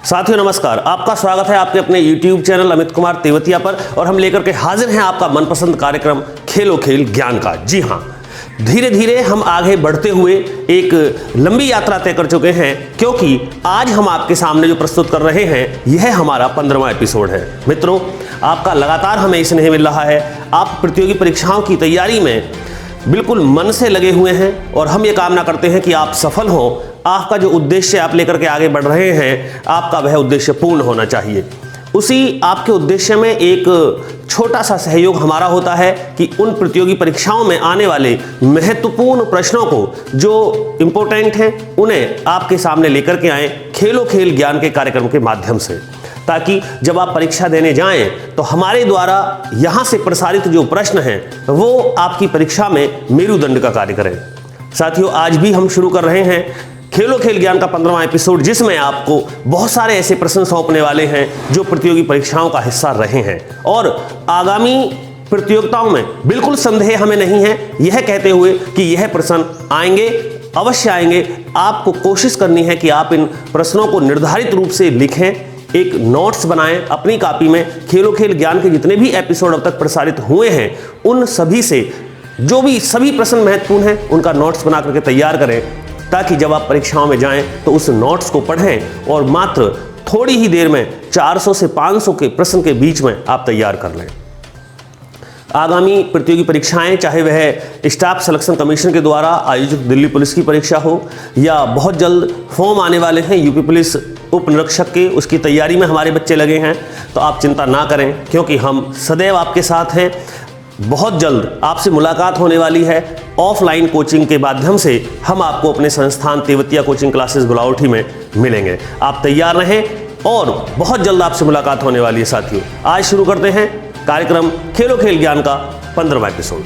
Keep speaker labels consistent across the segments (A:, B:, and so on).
A: साथियों नमस्कार, आपका स्वागत है आपके अपने YouTube चैनल अमित कुमार तेवतिया पर। और हम लेकर के हाजिर हैं आपका मनपसंद कार्यक्रम खेलो खेल ज्ञान का। जी हां, धीरे धीरे हम आगे बढ़ते हुए एक लंबी यात्रा तय कर चुके हैं, क्योंकि आज हम आपके सामने जो प्रस्तुत कर रहे हैं यह हमारा 15वां एपिसोड है। मित्रों, आपका लगातार हमें स्नेह मिल रहा है। आप प्रतियोगी परीक्षाओं की तैयारी में बिल्कुल मन से लगे हुए हैं और हम ये कामना करते हैं कि आप सफल हों। आपका जो उद्देश्य आप लेकर के आगे बढ़ रहे हैं, आपका वह उद्देश्य पूर्ण होना चाहिए। उसी आपके उद्देश्य में एक छोटा सा सहयोग हमारा होता है कि उन प्रतियोगी परीक्षाओं में आने वाले महत्वपूर्ण प्रश्नों को जो इंपॉर्टेंट हैं उन्हें आपके सामने लेकर के आएं खेलो खेल ज्ञान के कार्यक्रम के माध्यम से, ताकि जब आप परीक्षा देने जाएं तो हमारे द्वारा यहां से प्रसारित जो प्रश्न हैं वो आपकी परीक्षा में मेरुदंड का कार्य करें। साथियों, आज भी हम शुरू कर रहे हैं खेलो खेल ज्ञान का 15वां एपिसोड, जिसमें आपको बहुत सारे ऐसे प्रश्न सौंपने वाले हैं जो प्रतियोगी परीक्षाओं का हिस्सा रहे हैं और आगामी प्रतियोगिताओं में बिल्कुल संदेह हमें नहीं है, यह कहते हुए कि यह प्रश्न आएंगे, अवश्य आएंगे। आपको कोशिश करनी है कि आप इन प्रश्नों को निर्धारित रूप से लिखें, एक नोट्स बनाएं अपनी कॉपी में। खेलो खेल ज्ञान के जितने भी एपिसोड अब तक प्रसारित हुए हैं उन सभी से जो भी सभी प्रश्न महत्वपूर्ण हैं उनका नोट्स बना करके तैयार करें, ताकि जब आप परीक्षाओं में जाएं तो उस नोट्स को पढ़ें और मात्र थोड़ी ही देर में 400 से 500 के प्रश्न के बीच में आप तैयार कर लें। आगामी प्रतियोगी परीक्षाएं, चाहे वह स्टाफ सिलेक्शन कमीशन के द्वारा आयोजित दिल्ली पुलिस की परीक्षा हो या बहुत जल्द फॉर्म आने वाले हैं यूपी पुलिस उप निरीक्षक के, उसकी तैयारी में हमारे बच्चे लगे हैं, तो आप चिंता ना करें, क्योंकि हम सदैव आपके साथ हैं। बहुत जल्द आपसे मुलाकात होने वाली है ऑफलाइन कोचिंग के माध्यम से। हम आपको अपने संस्थान तेवतिया कोचिंग क्लासेस गुलावटी में मिलेंगे। आप तैयार रहें और बहुत जल्द आपसे मुलाकात होने वाली है। साथियों, आज शुरू करते हैं कार्यक्रम खेलो खेल ज्ञान का 15वां एपिसोड।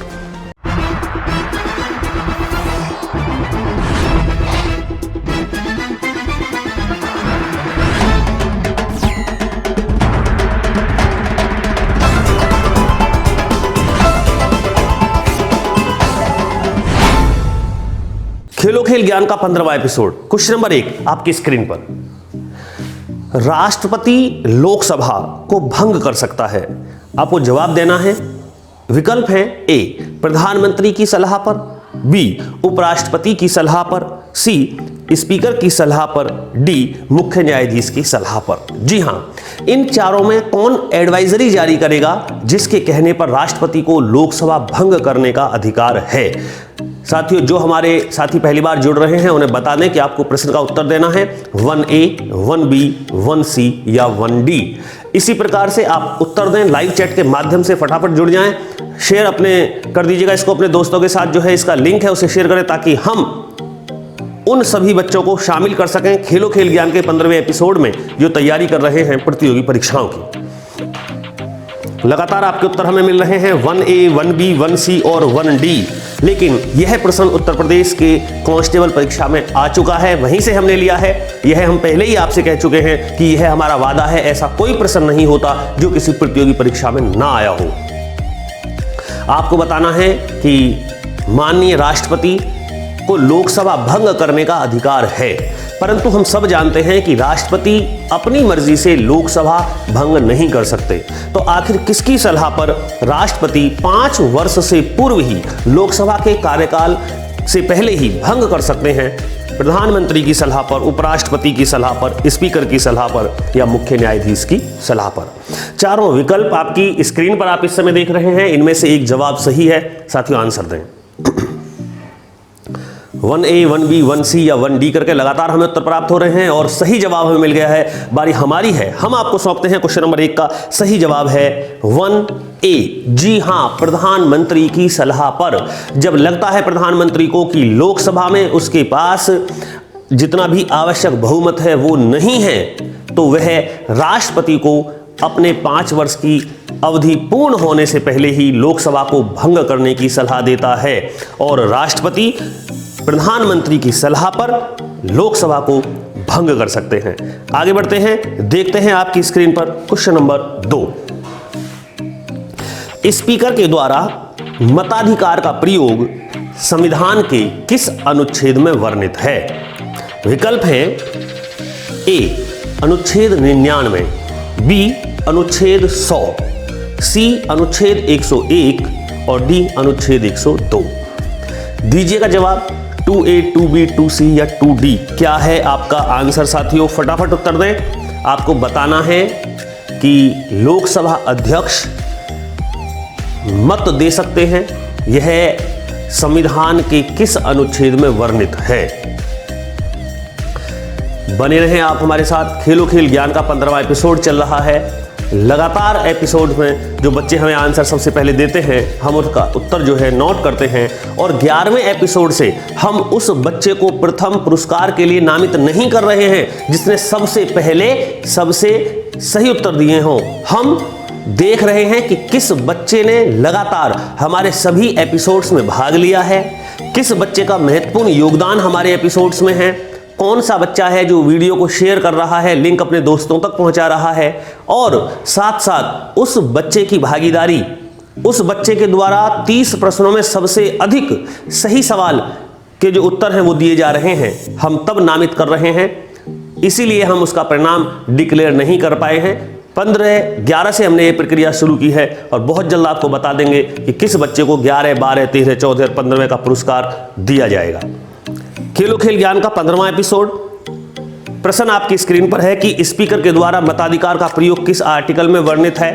A: खेलो खेल ज्ञान का 15वां एपिसोड। क्वेश्चन नंबर 1 आपकी स्क्रीन पर। राष्ट्रपति लोकसभा को भंग कर सकता है। आपको जवाब देना है। विकल्प है ए प्रधानमंत्री की सलाह पर, बी उपराष्ट्रपति की सलाह पर, सी स्पीकर की सलाह पर, डी मुख्य न्यायाधीश की सलाह पर। जी हां, इन चारों में कौन एडवाइजरी जारी करेगा जिसके कहने पर राष्ट्रपति को लोकसभा भंग करने का अधिकार है? साथियों, जो हमारे साथी पहली बार जुड़ रहे हैं उन्हें बता दें कि आपको प्रश्न का उत्तर देना है 1A, 1B, 1C या 1D। इसी प्रकार से आप उत्तर दें लाइव चैट के माध्यम से। फटाफट जुड़ जाएं, शेयर अपने कर दीजिएगा इसको अपने दोस्तों के साथ। जो है इसका लिंक है उसे शेयर करें, ताकि हम उन सभी बच्चों को शामिल कर सकें खेलो खेल ज्ञान के 15वें एपिसोड में जो तैयारी कर रहे हैं प्रतियोगी परीक्षाओं की। लगातार आपके उत्तर हमें मिल रहे हैं 1A, 1B, 1C और 1D। लेकिन यह प्रश्न उत्तर प्रदेश के कांस्टेबल परीक्षा में आ चुका है, वहीं से हमने लिया है। यह हम पहले ही आपसे कह चुके हैं कि यह हमारा वादा है, ऐसा कोई प्रश्न नहीं होता जो किसी प्रतियोगी परीक्षा में ना आया हो। आपको बताना है कि माननीय राष्ट्रपति को लोकसभा भंग करने का अधिकार है, परंतु हम सब जानते हैं कि राष्ट्रपति अपनी मर्जी से लोकसभा भंग नहीं कर सकते। तो आखिर किसकी सलाह पर राष्ट्रपति 5 वर्ष से पूर्व ही लोकसभा के कार्यकाल से पहले ही भंग कर सकते हैं? प्रधानमंत्री की सलाह पर, उपराष्ट्रपति की सलाह पर, स्पीकर की सलाह पर या मुख्य न्यायाधीश की सलाह पर? चारों विकल्प आपकी स्क्रीन पर आप इस समय देख रहे हैं। इनमें से एक जवाब सही है। साथियों, आंसर दें। 1A, 1B, 1C या 1D करके लगातार हमें उत्तर प्राप्त हो रहे हैं और सही जवाब हमें मिल गया है। बारी हमारी है, हम आपको सौंपते हैं क्वेश्चन नंबर 1 का सही जवाब है 1A। जी हां, प्रधानमंत्री की सलाह पर। जब लगता है प्रधानमंत्री को कि लोकसभा में उसके पास जितना भी आवश्यक बहुमत है वो नहीं है, तो वह राष्ट्रपति को अपने 5 वर्ष की अवधि पूर्ण होने से पहले ही लोकसभा को भंग करने की सलाह देता है और राष्ट्रपति प्रधानमंत्री की सलाह पर लोकसभा को भंग कर सकते हैं। आगे बढ़ते हैं, देखते हैं आपकी स्क्रीन पर क्वेश्चन नंबर 2। स्पीकर के द्वारा मताधिकार का प्रयोग संविधान के किस अनुच्छेद में वर्णित है? विकल्प है ए अनुच्छेद 99, बी अनुच्छेद 100, सी अनुच्छेद 101 और डी अनुच्छेद 102। दीजिएगा जवाब 2A, 2B, 2C या 2D। क्या है आपका आंसर साथियों? फटाफट उत्तर दें। आपको बताना है कि लोकसभा अध्यक्ष मत दे सकते हैं, यह संविधान के किस अनुच्छेद में वर्णित है? बने रहें आप हमारे साथ। खेलो खेल ज्ञान का 15वां एपिसोड चल रहा है। लगातार एपिसोड में जो बच्चे हमें आंसर सबसे पहले देते हैं, हम उसका उत्तर जो है नोट करते हैं और 11वें एपिसोड से हम उस बच्चे को प्रथम पुरस्कार के लिए नामित नहीं कर रहे हैं जिसने सबसे पहले सबसे सही उत्तर दिए हों। हम देख रहे हैं कि किस बच्चे ने लगातार हमारे सभी एपिसोड्स में भाग लिया है, किस बच्चे का महत्वपूर्ण योगदान हमारे एपिसोड्स में है, कौन सा बच्चा है जो वीडियो को शेयर कर रहा है, लिंक अपने दोस्तों तक पहुंचा रहा है, और साथ साथ उस बच्चे की भागीदारी, उस बच्चे के द्वारा 30 प्रश्नों में सबसे अधिक सही सवाल के जो उत्तर हैं वो दिए जा रहे हैं, हम तब नामित कर रहे हैं। इसीलिए हम उसका परिणाम डिक्लेयर नहीं कर पाए हैं। 15/11 से हमने ये प्रक्रिया शुरू की है और बहुत जल्द आपको बता देंगे कि किस बच्चे को 11, 12, 13, 14 और 15वें का पुरस्कार दिया जाएगा। खेलो खेल ज्ञान का 15वां एपिसोड। प्रश्न आपकी स्क्रीन पर है कि स्पीकर के द्वारा मताधिकार का प्रयोग किस आर्टिकल में वर्णित है?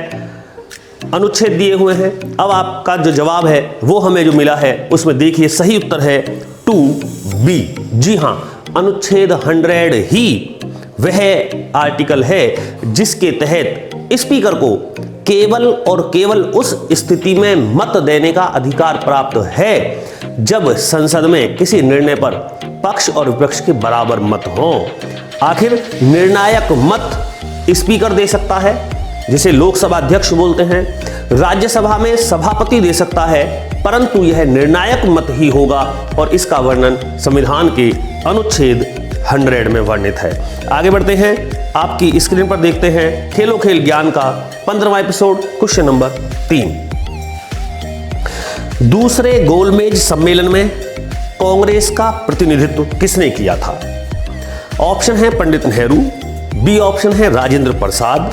A: अनुच्छेद दिए हुए हैं। अब आपका जो जवाब है वो हमें जो मिला है उसमें देखिए सही उत्तर है 2B। जी हां, अनुच्छेद 100 ही वह आर्टिकल है जिसके तहत स्पीकर को केवल और केवल उस स्थिति में मत देने का अधिकार प्राप्त है जब संसद में किसी निर्णय पर पक्ष और विपक्ष के बराबर मत हो। आखिर निर्णायक मत स्पीकर दे सकता है, जिसे लोकसभा अध्यक्ष बोलते हैं, राज्यसभा में सभापति दे सकता है, परंतु यह निर्णायक मत ही होगा और इसका वर्णन संविधान के अनुच्छेद 100 में वर्णित है। आगे बढ़ते हैं, आपकी स्क्रीन पर देखते हैं खेलो खेल ज्ञान का 15वां एपिसोड। Question number 3। दूसरे गोलमेज सम्मेलन में कांग्रेस का प्रतिनिधित्व किसने किया था? ऑप्शन है पंडित नेहरू, बी ऑप्शन है राजेंद्र प्रसाद,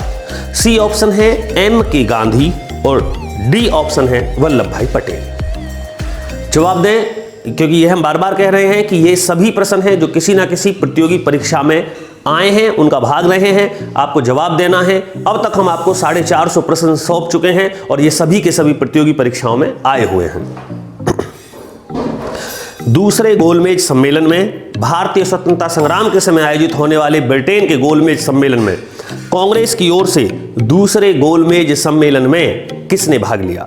A: सी ऑप्शन है M.K. गांधी और डी ऑप्शन है वल्लभ भाई पटेल। जवाब दें, क्योंकि ये हम बार बार कह रहे हैं कि ये सभी प्रश्न हैं जो किसी ना किसी प्रतियोगी परीक्षा में आए हैं, उनका भाग रहे हैं, आपको जवाब देना है। अब तक हम आपको 450 प्रश्न सौंप चुके हैं और ये सभी के सभी प्रतियोगी परीक्षाओं में आए हुए हैं। दूसरे गोलमेज सम्मेलन में भारतीय स्वतंत्रता संग्राम के समय आयोजित होने वाले ब्रिटेन के गोलमेज सम्मेलन में कांग्रेस की ओर से दूसरे गोलमेज सम्मेलन में किसने भाग लिया?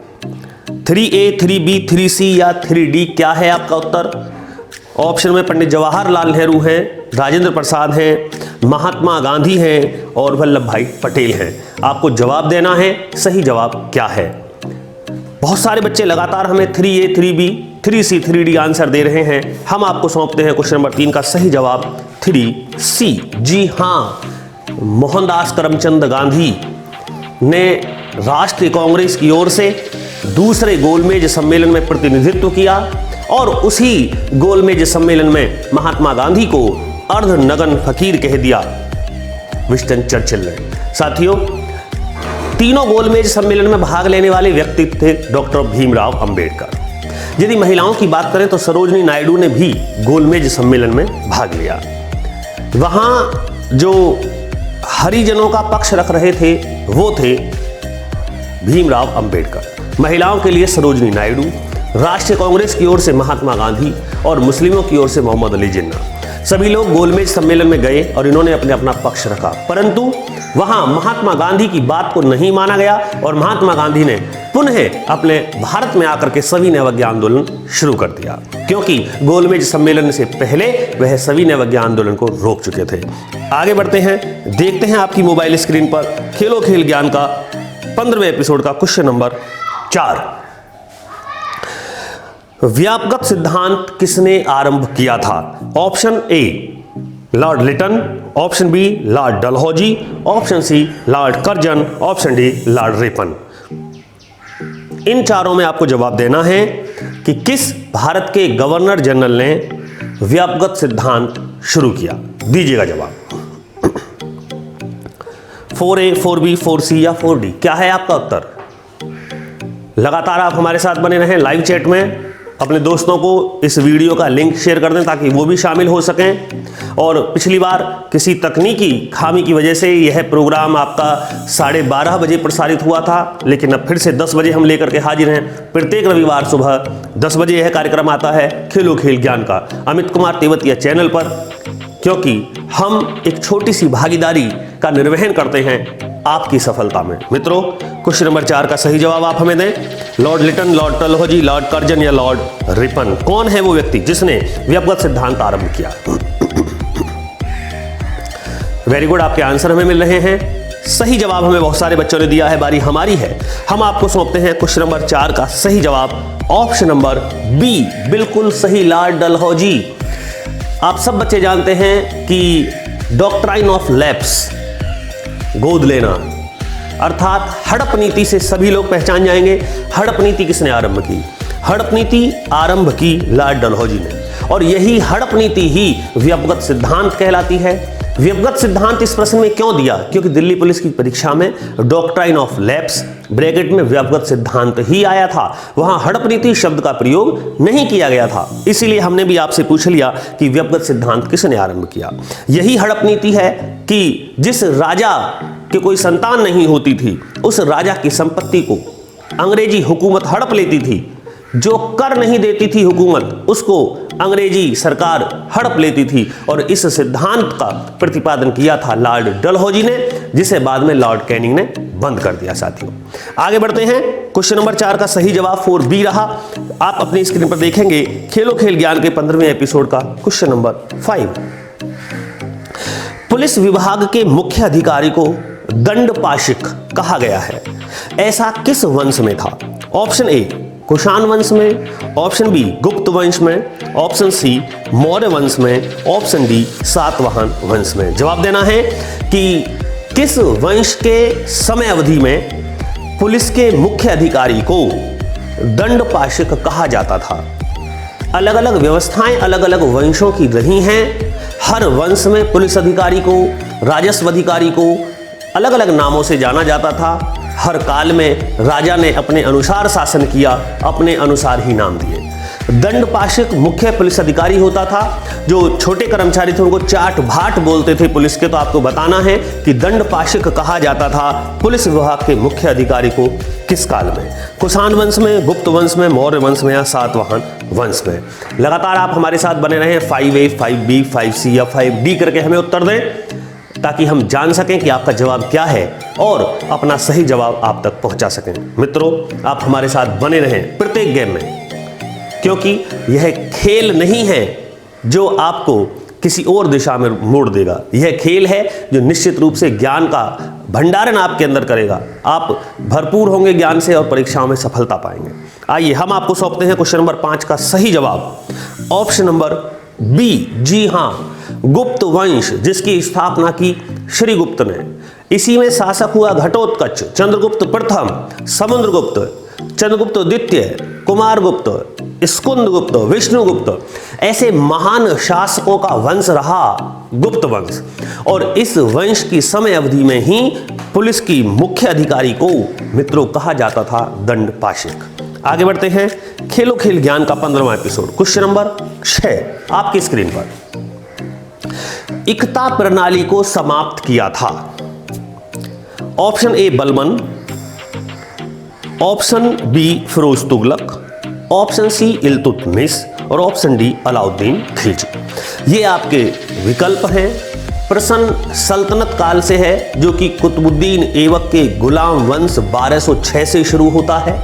A: 3A, 3B, 3C या 3D? क्या है आपका उत्तर? ऑप्शन में पंडित जवाहरलाल नेहरू हैं, राजेंद्र प्रसाद हैं, महात्मा गांधी हैं और वल्लभ भाई पटेल हैं। आपको जवाब देना है, सही जवाब क्या है? बहुत सारे बच्चे लगातार हमें 3A, 3B, 3C, 3D answer दे रहे हैं। हम आपको सौंपते हैं क्वेश्चन नंबर 3 का सही जवाब 3C। जी हां, मोहनदास करमचंद गांधी ने राष्ट्रीय कांग्रेस की ओर से दूसरे गोलमेज सम्मेलन में प्रतिनिधित्व किया और उसी गोलमेज सम्मेलन में महात्मा गांधी को अर्धनग्न फकीर कह दिया विंस्टन चर्चिल ने। साथियों, तीनों गोलमेज सम्मेलन में भाग लेने वाले व्यक्ति थे डॉक्टर भीमराव अंबेडकर। यदि महिलाओं की बात करें तो सरोजनी नायडू ने भी गोलमेज सम्मेलन में भाग लिया। वहां जो हरिजनों का पक्ष रख रहे थे वो थे भीमराव अंबेडकर, महिलाओं के लिए सरोजनी नायडू, राष्ट्रीय कांग्रेस की ओर से महात्मा गांधी और मुस्लिमों की ओर से मोहम्मद अली जिन्ना। सभी लोग गोलमेज सम्मेलन में गए और इन्होंने अपना पक्ष रखा, परंतु वहां महात्मा गांधी की बात को नहीं माना गया और महात्मा गांधी ने पुनः अपने भारत में आकर के सविनय अवज्ञा आंदोलन शुरू कर दिया, क्योंकि गोलमेज सम्मेलन से पहले वह सविनय अवज्ञा आंदोलन को रोक चुके थे। आगे बढ़ते हैं, देखते हैं आपकी मोबाइल स्क्रीन पर खेलो खेल ज्ञान का 15वें एपिसोड का क्वेश्चन नंबर 4। व्यापक सिद्धांत किसने आरंभ किया था? Option A Lord Lytton, option B Lord Dalhousie, option C Lord Curzon, option D Lord Ripon. इन चारों में आपको जवाब देना है कि किस भारत के गवर्नर जनरल ने व्यापक सिद्धांत शुरू किया। दीजिएगा जवाब। 4A, 4B, 4C या 4D? क्या है आपका उत्तर? लगातार आप हमारे साथ बने रहें लाइव चैट में। अपने दोस्तों को इस वीडियो का लिंक शेयर कर दें ताकि वो भी शामिल हो सकें। और पिछली बार किसी तकनीकी खामी की वजह से यह प्रोग्राम आपका 12:30 बजे प्रसारित हुआ था, लेकिन अब फिर से 10 बजे हम लेकर के हाजिर हैं। प्रत्येक रविवार सुबह 10 बजे यह कार्यक्रम आता है खेलो खेल ज्ञान का, अमित कुमार तेवतिया चैनल पर, क्योंकि हम एक छोटी सी भागीदारी का निर्वहन करते हैं आपकी सफलता में। मित्रों, क्वेश्चन नंबर 4 का सही जवाब आप हमें दें। Lord Lytton, Lord Dalhousie, Lord Curzon या लॉर्ड रिपन? कौन है वो व्यक्ति जिसने व्यक्तिगत सिद्धांत आरंभ किया? वेरी गुड, आपके आंसर हमें मिल रहे हैं। सही जवाब हमें बहुत सारे बच्चों ने दिया है, बारी हमारी है। हम आपको सौंपते हैं क्वेश्चन नंबर 4 का सही जवाब, ऑप्शन नंबर बी, बिल्कुल सही, लॉर्ड डलहौजी। आप सब बच्चे जानते हैं कि डॉक्ट्राइन ऑफ लैप्स, गोद लेना, अर्थात हड़प नीति से सभी लोग पहचान जाएंगे। हड़प नीति किसने आरंभ की? हड़प नीति आरंभ की लॉर्ड डलहौजी ने, और यही हड़प नीति ही व्यक्तिगत सिद्धांत कहलाती है। व्यक्तिगत सिद्धांत इस प्रश्न में क्यों दिया? क्योंकि दिल्ली पुलिस की परीक्षा में डॉक्ट्राइन ऑफ लैप्स ब्रैकेट में व्यक्तिगत सिद्धांत ही आया था, वहां हड़प नीति शब्द का प्रयोग नहीं किया गया था। इसीलिए हमने भी आपसे पूछ लिया कि व्यक्तिगत सिद्धांत किसने आरंभ किया। यही हड़प नीति है कि जिस राजा के कोई संतान नहीं होती थी, उस राजा की संपत्ति को अंग्रेजी हुकूमत हड़प लेती थी। जो कर नहीं देती थी हुकूमत, उसको अंग्रेजी सरकार हड़प लेती थी, और इस सिद्धांत का प्रतिपादन किया था लॉर्ड डलहौजी ने, जिसे बाद में लॉर्ड कैनिंग ने बंद कर दिया। साथियों, आगे बढ़ते हैं। क्वेश्चन नंबर 4 का सही जवाब 4B रहा। आप अपनी स्क्रीन पर देखेंगे खेलो खेल ज्ञान के 15वें एपिसोड का क्वेश्चन नंबर 5। पुलिस विभाग के मुख्य अधिकारी को दंडपाशिक कहा गया है, ऐसा किस वंश में था? ऑप्शन ए, कुषाण वंश में, ऑप्शन बी, गुप्त वंश में, ऑप्शन सी, मौर्य वंश में, ऑप्शन डी, सातवाहन वंश में। जवाब देना है कि किस वंश के समय अवधि में पुलिस के मुख्य अधिकारी को दंडपाशिक कहा जाता था। अलग अलग व्यवस्थाएं अलग अलग वंशों की रही हैं। हर वंश में पुलिस अधिकारी को, राजस्व अधिकारी को अलग अलग नामों से जाना जाता था। हर काल में राजा ने अपने अनुसार शासन किया, अपने अनुसार ही नाम दिए। दंडपाशिक मुख्य पुलिस अधिकारी होता था। जो छोटे कर्मचारी थे उनको चाट भाट बोलते थे पुलिस के। तो आपको बताना है कि दंडपाशिक कहा जाता था पुलिस विभाग के मुख्य अधिकारी को किस काल में? कुषाण वंश में, गुप्त वंश में, मौर्य वंश में या सातवाहन वंश में? लगातार आप हमारे साथ बने रहें। 5A, 5B, 5C या 5D करके हमें उत्तर दें, ताकि हम जान सकें कि आपका जवाब क्या है और अपना सही जवाब आप तक पहुंचा सकें। मित्रों, आप हमारे साथ बने रहें प्रत्येक गेम में, क्योंकि यह खेल नहीं है जो आपको किसी और दिशा में मोड़ देगा। यह खेल है जो निश्चित रूप से ज्ञान का भंडारण आपके अंदर करेगा। आप भरपूर होंगे ज्ञान से और परीक्षाओं में सफलता पाएंगे। आइए हम आपको सौंपते हैं क्वेश्चन नंबर 5 का सही जवाब, ऑप्शन नंबर बी। जी हाँ, गुप्त वंश, जिसकी स्थापना की श्रीगुप्त ने। इसी में शासक हुआ घटोत्कच, चंद्रगुप्त प्रथम, समुद्रगुप्त, चंद्रगुप्त द्वितीय, कुमारगुप्त, स्कुंदगुप्त, विष्णुगुप्त। ऐसे महान शासकों का वंश रहा गुप्त वंश, और इस वंश की समय अवधि में ही पुलिस की मुख्य अधिकारी को मित्रों कहा जाता था दंडपाशिक। आगे बढ़ते हैं। खेलो खेल ज्ञान का 15वां एपिसोड, क्वेश्चन नंबर 6 आपकी स्क्रीन पर। इकता प्रणाली को समाप्त किया था। Option A, Balban, option B, Firoz Tughlaq, option C, Iltutmish, और ऑप्शन डी, अलाउद्दीन खिलजी। ये आपके विकल्प हैं। प्रश्न सल्तनत काल से है, जो कि कुतुबुद्दीन ऐबक के गुलाम वंश 1206 से शुरू होता है,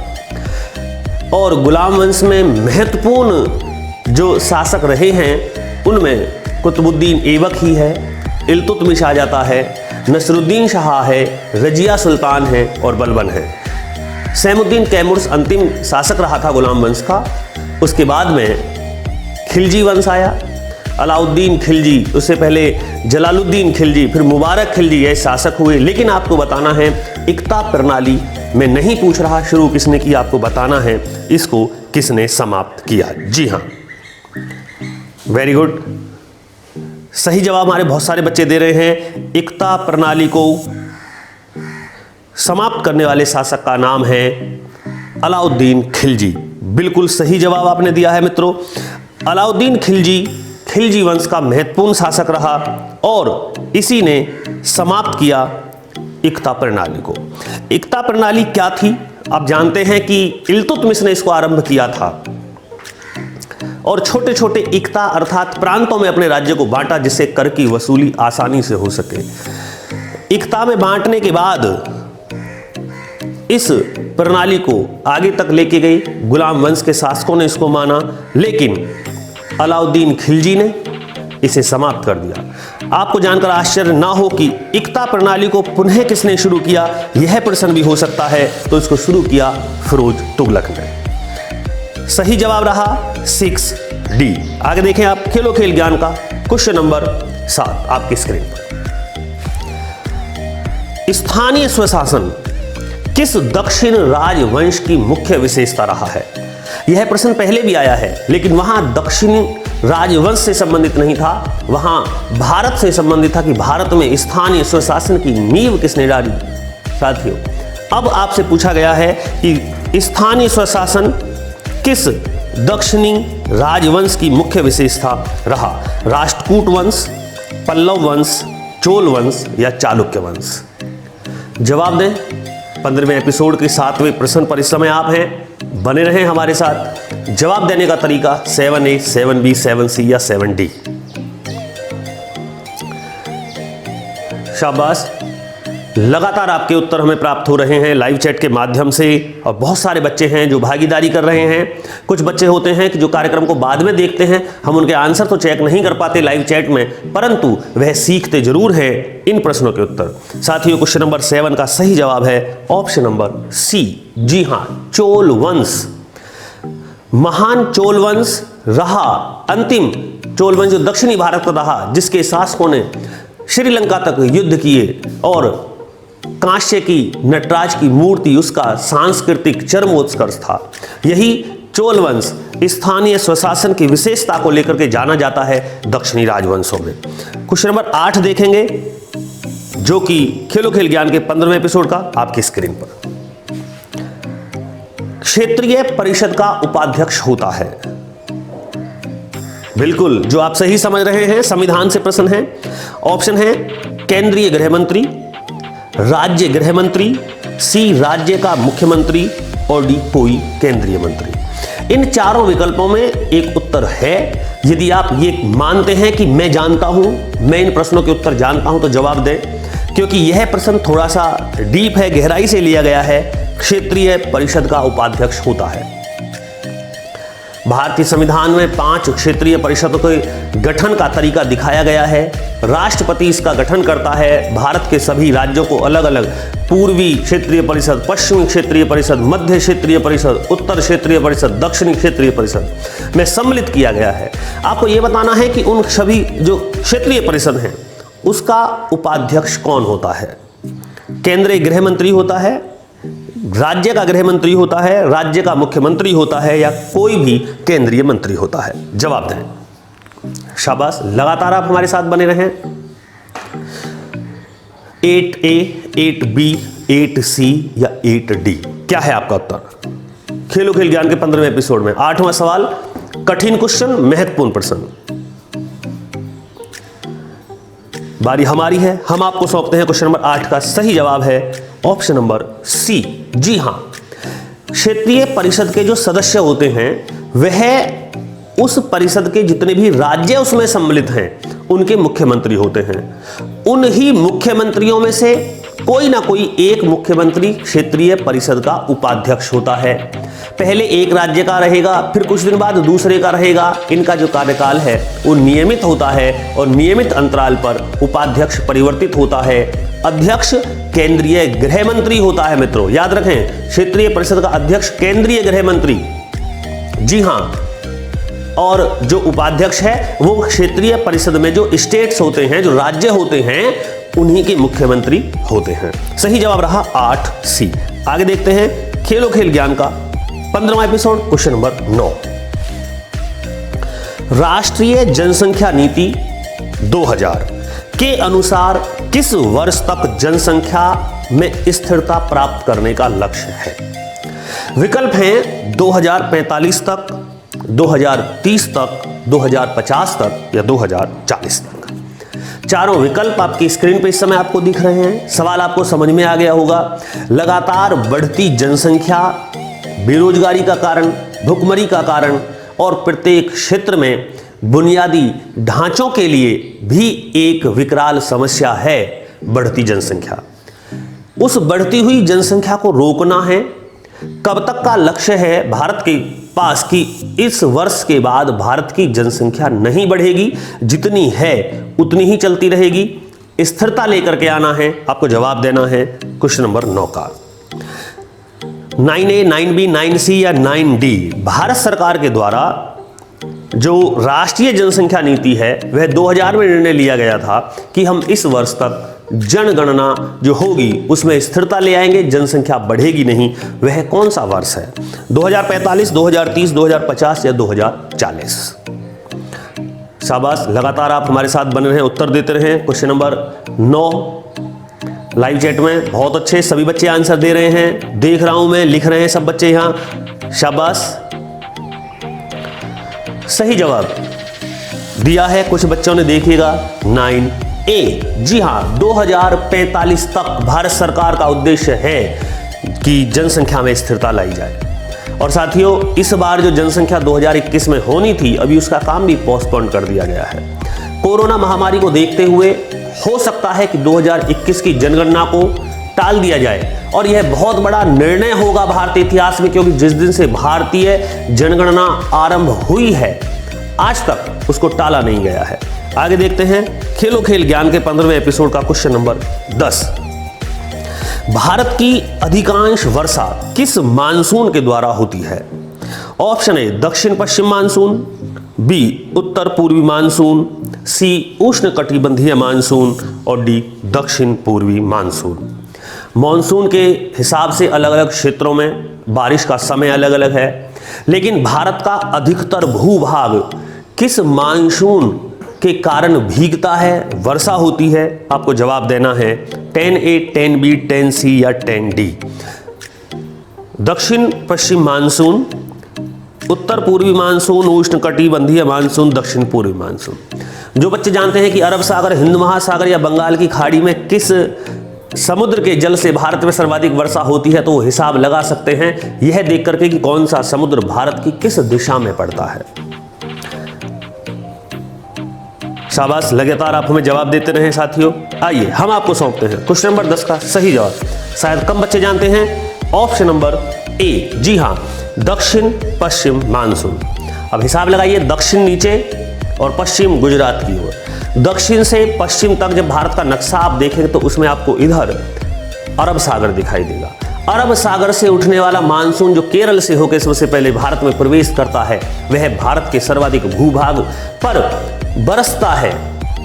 A: और गुलाम वंश में महत्वपूर्ण जो शासक रहे हैं उनमें कुतुबुद्दीन ऐबक ही है, इल्तुतमिश आ जाता है, नसरुद्दीन शाह है, रजिया सुल्तान है और बलबन है। सैमुद्दीन कैमुर्स अंतिम शासक रहा था गुलाम वंश का। उसके बाद में खिलजी वंश आया, अलाउद्दीन खिलजी, उससे पहले जलालुद्दीन खिलजी, फिर मुबारक खिलजी, ये शासक हुए। लेकिन आपको बताना है इकता प्रणाली में नहीं पूछ रहा शुरू किसने किया, आपको बताना है इसको किसने समाप्त किया। जी हाँ, वेरी गुड, सही जवाब हमारे बहुत सारे बच्चे दे रहे हैं। इकता प्रणाली को समाप्त करने वाले शासक का नाम है अलाउद्दीन खिलजी। बिल्कुल सही जवाब आपने दिया है मित्रों। अलाउद्दीन खिलजी खिलजी वंश का महत्वपूर्ण शासक रहा और इसी ने समाप्त किया इक्ता प्रणाली को। इक्ता प्रणाली क्या थी? आप जानते हैं कि इल्तुतमिश ने इसको आरंभ किया था और छोटे छोटे इक्ता अर्थात प्रांतों में अपने राज्य को बांटा जिससे कर की वसूली आसानी से हो सके। इक्ता में बांटने के बाद इस प्रणाली को आगे तक लेके गई, गुलाम वंश के शासकों ने इसको माना, लेकिन अलाउद्दीन खिलजी ने इसे समाप्त कर दिया। आपको जानकर आश्चर्य ना हो कि इक्ता प्रणाली को पुनः किसने शुरू किया, यह प्रश्न भी हो सकता है। तो इसको शुरू किया फिरोज तुगलक ने। सही जवाब रहा 6D। आगे देखें आप खेलो खेल ज्ञान का क्वेश्चन नंबर 7 आपकी स्क्रीन पर। स्थानीय स्वशासन किस दक्षिण राजवंश की मुख्य विशेषता रहा है? यह प्रश्न पहले भी आया है, लेकिन वहां दक्षिणी राजवंश से संबंधित नहीं था, वहां भारत से संबंधित था कि भारत में स्थानीय स्वशासन की नींव किसने डाली। साथियों, अब आपसे पूछा गया है कि स्थानीय स्वशासन किस दक्षिणी राजवंश की मुख्य विशेषता रहा? राष्ट्रकूट वंश, पल्लव वंश, चोल वंश या चालुक्य वंश? जवाब दें। 15वें एपिसोड के 7वें प्रश्न पर इस समय आप हैं, बने रहें हमारे साथ। जवाब देने का तरीका 7A, 7B, 7C या 7D। शाबाश, लगातार आपके उत्तर हमें प्राप्त हो रहे हैं लाइव चैट के माध्यम से और बहुत सारे बच्चे हैं जो भागीदारी कर रहे हैं। कुछ बच्चे होते हैं कि जो कार्यक्रम को बाद में देखते हैं, हम उनके आंसर तो चेक नहीं कर पाते लाइव चैट में, परंतु वह सीखते जरूर हैं इन प्रश्नों के उत्तर। साथियों, क्वेश्चन नंबर 7 का सही जवाब है ऑप्शन नंबर C। जी हां, चोल वंश। महान चोल वंश रहा अंतिम चोल वंश जो दक्षिणी भारत का रहा, जिसके शासकों ने श्रीलंका तक युद्ध किए और कांस्य की नटराज की मूर्ति उसका सांस्कृतिक चरमोत्कर्ष था। यही चोल वंश स्थानीय स्वशासन की विशेषता को लेकर के जाना जाता है दक्षिणी राजवंशों में। क्वेश्चन नंबर 8 देखेंगे जो कि खेलो खेल ज्ञान के 15वें एपिसोड का आपकी स्क्रीन पर। क्षेत्रीय परिषद का उपाध्यक्ष होता है। बिल्कुल, जो आप सही समझ रहे हैं, संविधान से प्रश्न है। ऑप्शन है केंद्रीय गृह मंत्री, राज्य गृह मंत्री, C राज्य का मुख्यमंत्री और D कोई केंद्रीय मंत्री। इन चारों विकल्पों में एक उत्तर है। यदि आप ये मानते हैं कि मैं जानता हूं, मैं इन प्रश्नों के उत्तर जानता हूं, तो जवाब दें, क्योंकि यह प्रश्न थोड़ा सा डीप है, गहराई से लिया गया है। क्षेत्रीय परिषद का उपाध्यक्ष होता है। भारतीय संविधान में 5 क्षेत्रीय परिषदों के गठन का तरीका दिखाया गया है। राष्ट्रपति इसका गठन करता है। भारत के सभी राज्यों को अलग अलग पूर्वी क्षेत्रीय परिषद, पश्चिमी क्षेत्रीय परिषद, मध्य क्षेत्रीय परिषद, उत्तर क्षेत्रीय परिषद, दक्षिणी क्षेत्रीय परिषद में सम्मिलित किया गया है। आपको यह बताना है कि उन सभी जो क्षेत्रीय परिषद हैं उसका उपाध्यक्ष कौन होता है। केंद्रीय गृह मंत्री होता है, राज्य का गृह मंत्री होता है, राज्य का मुख्यमंत्री होता है या कोई भी केंद्रीय मंत्री होता है। जवाब दें। शाबाश, लगातार आप हमारे साथ बने रहें। 8A, 8B, 8C या 8D क्या है आपका उत्तर? खेलो खेल ज्ञान के 15वें एपिसोड में 8वां सवाल, कठिन क्वेश्चन, महत्वपूर्ण प्रश्न। बारी हमारी है, हम आपको सौंपते हैं क्वेश्चन नंबर 8 का सही जवाब है ऑप्शन नंबर C। जी हां, क्षेत्रीय परिषद के जो सदस्य होते हैं वह उस परिषद के जितने भी राज्य उसमें सम्मिलित हैं उनके मुख्यमंत्री होते हैं। उन्हीं मुख्यमंत्रियों में से कोई ना कोई एक मुख्यमंत्री क्षेत्रीय परिषद का उपाध्यक्ष होता है। पहले एक राज्य का रहेगा, फिर कुछ दिन बाद दूसरे का रहेगा। इनका जो कार्यकाल है वो नियमित होता है और नियमित अंतराल पर उपाध्यक्ष परिवर्तित होता है। अध्यक्ष केंद्रीय गृह मंत्री होता है। मित्रों याद रखें, क्षेत्रीय परिषद का अध्यक्ष केंद्रीय गृह मंत्री। जी हां, और जो उपाध्यक्ष है वो क्षेत्रीय परिषद में जो स्टेट्स होते हैं, जो राज्य होते हैं, उन्हीं के मुख्यमंत्री होते हैं। सही जवाब रहा 8C। आगे देखते हैं खेलो खेल ज्ञान का 15वां एपिसोड, क्वेश्चन नंबर 9। राष्ट्रीय जनसंख्या नीति 2000 के अनुसार किस वर्ष तक जनसंख्या में स्थिरता प्राप्त करने का लक्ष्य है। विकल्प हैं 2045 तक, 2030 तक, 2050 तक या 2040 तक। चारों विकल्प आपकी स्क्रीन पे इस समय आपको दिख रहे हैं। सवाल आपको समझ में आ गया होगा। लगातार बढ़ती जनसंख्या बेरोजगारी का कारण, भुखमरी का कारण और प्रत्येक क्षेत्र में बुनियादी ढांचों के लिए भी एक विकराल समस्या है बढ़ती जनसंख्या। उस बढ़ती हुई जनसंख्या को रोकना है। कब तक का लक्ष्य है भारत के पास कि इस वर्ष के बाद भारत की जनसंख्या नहीं बढ़ेगी, जितनी है उतनी ही चलती रहेगी। स्थिरता लेकर के आना है, आपको जवाब देना है क्वेश्चन नंबर 9 का। 9A, 9B, 9C या 9D भारत सरकार के द्वारा जो राष्ट्रीय जनसंख्या नीति है वह 2000 में निर्णय लिया गया था कि हम इस वर्ष तक जनगणना जो होगी उसमें स्थिरता ले आएंगे, जनसंख्या बढ़ेगी नहीं। वह कौन सा वर्ष है? 2045, 2030, 2050 या 2040? शाबाश, लगातार आप हमारे साथ बने रहें, उत्तर देते रहें। क्वेश्चन नंबर 9 लाइव चैट में बहुत अच्छे सभी बच्चे आंसर दे रहे हैं, देख रहा हूं मैं, लिख रहे हैं सब बच्चे यहां। शाबाश, सही जवाब दिया है कुछ बच्चों ने, देखिएगा 9A। जी हां, 2045 तक भारत सरकार का उद्देश्य है कि जनसंख्या में स्थिरता लाई जाए। और साथियों, इस बार जो जनसंख्या 2021 में होनी थी, अभी उसका काम भी पोस्टपोन कर दिया गया है। कोरोना महामारी को देखते हुए हो सकता है कि 2021 की जनगणना को टाल दिया जाए और यह बहुत बड़ा निर्णय होगा भारतीय इतिहास में, क्योंकि जिस दिन से भारतीय जनगणना आरंभ हुई है आज तक उसको टाला नहीं गया है। आगे देखते हैं खेलो खेल ज्ञान के 15वें एपिसोड का क्वेश्चन नंबर 10। भारत की अधिकांश वर्षा किस मानसून के द्वारा होती है? ऑप्शन ए दक्षिण पश्चिम मानसून, बी उत्तर पूर्वी मानसून, सी उष्णकटिबंधीय मानसून और डी दक्षिण पूर्वी मानसून। मॉनसून के हिसाब से अलग अलग क्षेत्रों में बारिश का समय अलग अलग है, लेकिन भारत का अधिकतर भूभाग किस मानसून के कारण भीगता है, वर्षा होती है? आपको जवाब देना है 10A, 10B, 10C या 10D। दक्षिण पश्चिम मानसून, उत्तर पूर्वी मानसून, उष्णकटिबंधीय मानसून, दक्षिण पूर्वी मानसून। जो बच्चे जानते हैं कि अरब सागर, हिंद महासागर या बंगाल की खाड़ी में किस समुद्र के जल से भारत में सर्वाधिक वर्षा होती है, तो वो हिसाब लगा सकते हैं यह देख करके कि कौन सा समुद्र भारत की किस दिशा में पड़ता है। शाबाश, लगातार आप हमें जवाब देते रहे साथियों। आइए हम आपको सौंपते हैं क्वेश्चन नंबर 10 का सही जवाब। शायद कम बच्चे जानते हैं, ऑप्शन नंबर ए। जी हां, दक्षिण पश्चिम मानसून। अब हिसाब लगाइए, दक्षिण नीचे और पश्चिम गुजरात की ओर। दक्षिण से पश्चिम तक जब भारत का नक्शा आप देखेंगे तो उसमें आपको इधर अरब सागर दिखाई देगा। अरब सागर से उठने वाला मानसून जो केरल से होकर सबसे पहले भारत में प्रवेश करता है, वह भारत के सर्वाधिक भूभाग पर बरसता है,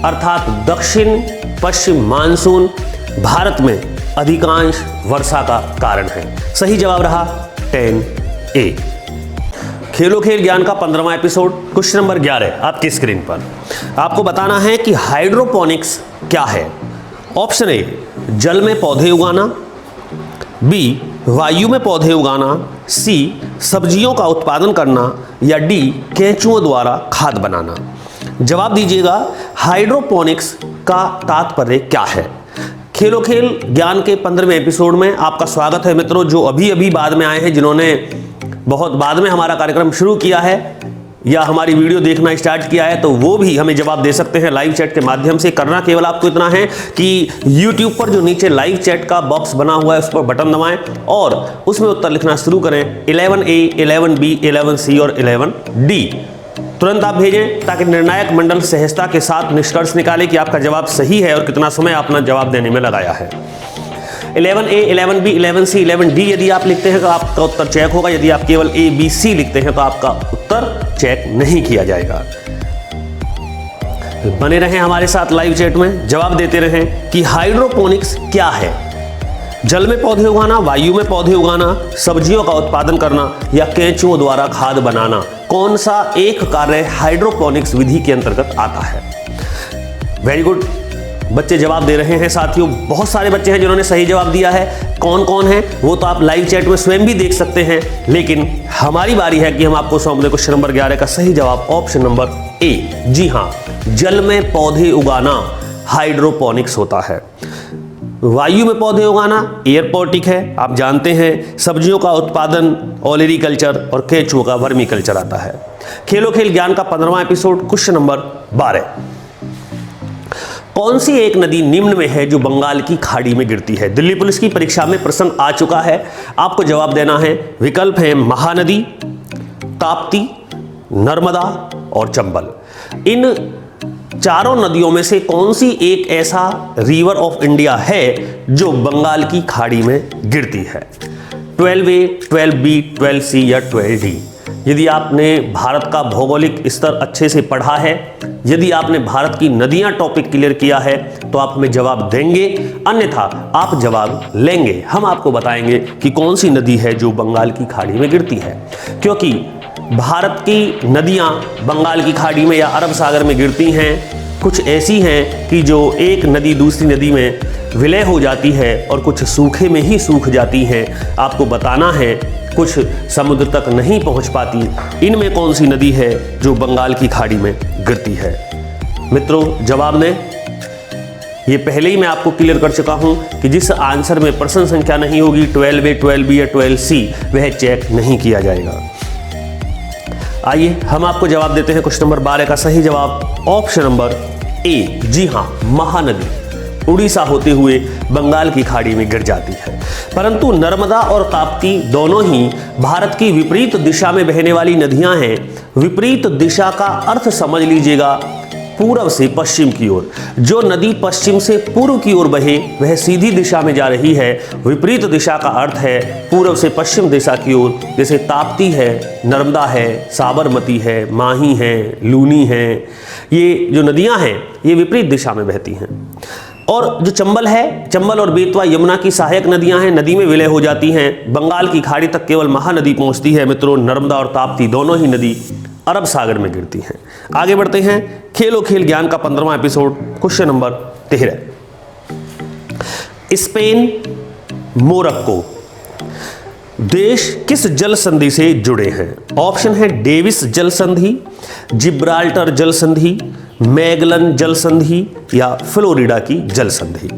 A: अर्थात दक्षिण पश्चिम मानसून भारत में अधिकांश वर्षा का कारण है। सही जवाब रहा 10A। खेलो खेल ज्ञान का 15वां एपिसोड क्वेश्चन नंबर 11 आपकी स्क्रीन पर। आपको बताना है कि हाइड्रोपोनिक्स क्या है। ऑप्शन ए जल में पौधे उगाना, बी वायु में पौधे उगाना, सी सब्जियों का उत्पादन करना या डी केंचुओं द्वारा खाद बनाना। जवाब दीजिएगा, हाइड्रोपोनिक्स का तात्पर्य क्या है? खेलो खेल ज्ञान के 15वें एपिसोड में आपका स्वागत है मित्रों। जो अभी अभी बाद में आए हैं, जिन्होंने बहुत बाद में हमारा कार्यक्रम शुरू किया है या हमारी वीडियो देखना स्टार्ट किया है, तो वो भी हमें जवाब दे सकते हैं लाइव चैट के माध्यम से। करना केवल आपको इतना है कि YouTube पर जो नीचे लाइव चैट का बॉक्स बना हुआ है उस पर बटन दबाएं और उसमें उत्तर लिखना शुरू करें। 11A, 11B, 11C और 11D तुरंत आप भेजें, ताकि निर्णायक मंडल सहजता के साथ निष्कर्ष निकाले कि आपका जवाब सही है और कितना समय आपने जवाब देने में लगाया है। 11A, 11B, 11C, 11D यदि आप लिखते हैं तो आपका उत्तर चेक होगा। यदि आप केवल A, B, C लिखते हैं तो आपका उत्तर चेक नहीं किया जाएगा। बने रहें हमारे साथ लाइव चैट में, जवाब देते रहें कि हाइड्रोपोनिक्स क्या है। जल में पौधे उगाना, वायु में पौधे उगाना, सब्जियों का उत्पादन करना या केंचुओं द्वारा खाद बनाना, कौन सा एक कार्य हाइड्रोपोनिक्स विधि के अंतर्गत आता है? वेरी गुड, बच्चे जवाब दे रहे हैं साथियों, बहुत सारे बच्चे हैं जिन्होंने सही जवाब दिया है। कौन कौन है वो तो आप लाइव चैट में स्वयं भी देख सकते हैं, लेकिन हमारी बारी है कि हम आपको सौंप दें क्वेश्चन नंबर 11 का सही जवाब ऑप्शन नंबर ए। जी हाँ, जल में पौधे उगाना हाइड्रोपोनिक्स होता है। वायु में पौधे उगाना एयरपोटिक है, आप जानते हैं। सब्जियों का उत्पादन ओलेरीकल्चर और केंचुओं का वर्मी कल्चर आता है। खेलो खेल ज्ञान का 15वां एपिसोड, क्वेश्चन नंबर 12। कौन सी एक नदी निम्न में है जो बंगाल की खाड़ी में गिरती है? दिल्ली पुलिस की परीक्षा में प्रश्न आ चुका है, आपको जवाब देना है। विकल्प है महानदी, ताप्ती, नर्मदा और चंबल। इन चारों नदियों में से कौन सी एक ऐसा रिवर ऑफ इंडिया है जो बंगाल की खाड़ी में गिरती है? 12A, 12B, 12C या 12D। यदि आपने भारत का भौगोलिक स्तर अच्छे से पढ़ा है, यदि आपने भारत की नदियां टॉपिक क्लियर किया है, तो आप हमें जवाब देंगे, अन्यथा आप जवाब लेंगे। हम आपको बताएंगे कि कौन सी नदी है जो बंगाल की खाड़ी में गिरती है, क्योंकि भारत की नदियां बंगाल की खाड़ी में या अरब सागर में गिरती हैं। कुछ ऐसी हैं कि जो एक नदी दूसरी नदी में विलय हो जाती है और कुछ सूखे में ही सूख जाती हैं। आपको बताना है, कुछ समुद्र तक नहीं पहुंच पाती। इनमें कौन सी नदी है जो बंगाल की खाड़ी में गिरती है? मित्रों, जवाब दें। ये पहले ही मैं आपको क्लियर कर चुका हूं कि जिस आंसर में प्रश्न संख्या नहीं होगी 12A, 12B या 12C, वह चेक नहीं किया जाएगा। आइए हम आपको जवाब देते हैं। क्वेश्चन नंबर 12 का सही जवाब ऑप्शन नंबर ए। जी हां, महानदी उड़ीसा होते हुए बंगाल की खाड़ी में गिर जाती है। परंतु नर्मदा और ताप्ती दोनों ही भारत की विपरीत दिशा में बहने वाली नदियां हैं। विपरीत दिशा का अर्थ समझ लीजिएगा, पूर्व से पश्चिम की ओर। जो नदी पश्चिम से पूर्व की ओर बहे वह सीधी दिशा में जा रही है। विपरीत दिशा का अर्थ है पूर्व से पश्चिम दिशा की ओर। जैसे ताप्ती है, नर्मदा है, साबरमती है, माही है, लूनी है। ये जो नदियां हैं ये विपरीत दिशा में बहती हैं। और जो चंबल है, चंबल और बेतवा यमुना की सहायक नदियां हैं, नदी में विलय हो जाती हैं। बंगाल की खाड़ी तक केवल महानदी पहुंचती है। मित्रों, नर्मदा और ताप्ती दोनों ही नदी अरब सागर में गिरती हैं। आगे बढ़ते हैं। खेलो खेल ज्ञान का 15वां episode, question number 13। Spain, Morocco देश किस जल संधि से जुड़े हैं? ऑप्शन है डेविस जल संधि, जिब्राल्टर जल संधि, मैगलन जल संधि या फ्लोरिडा की जल संधि।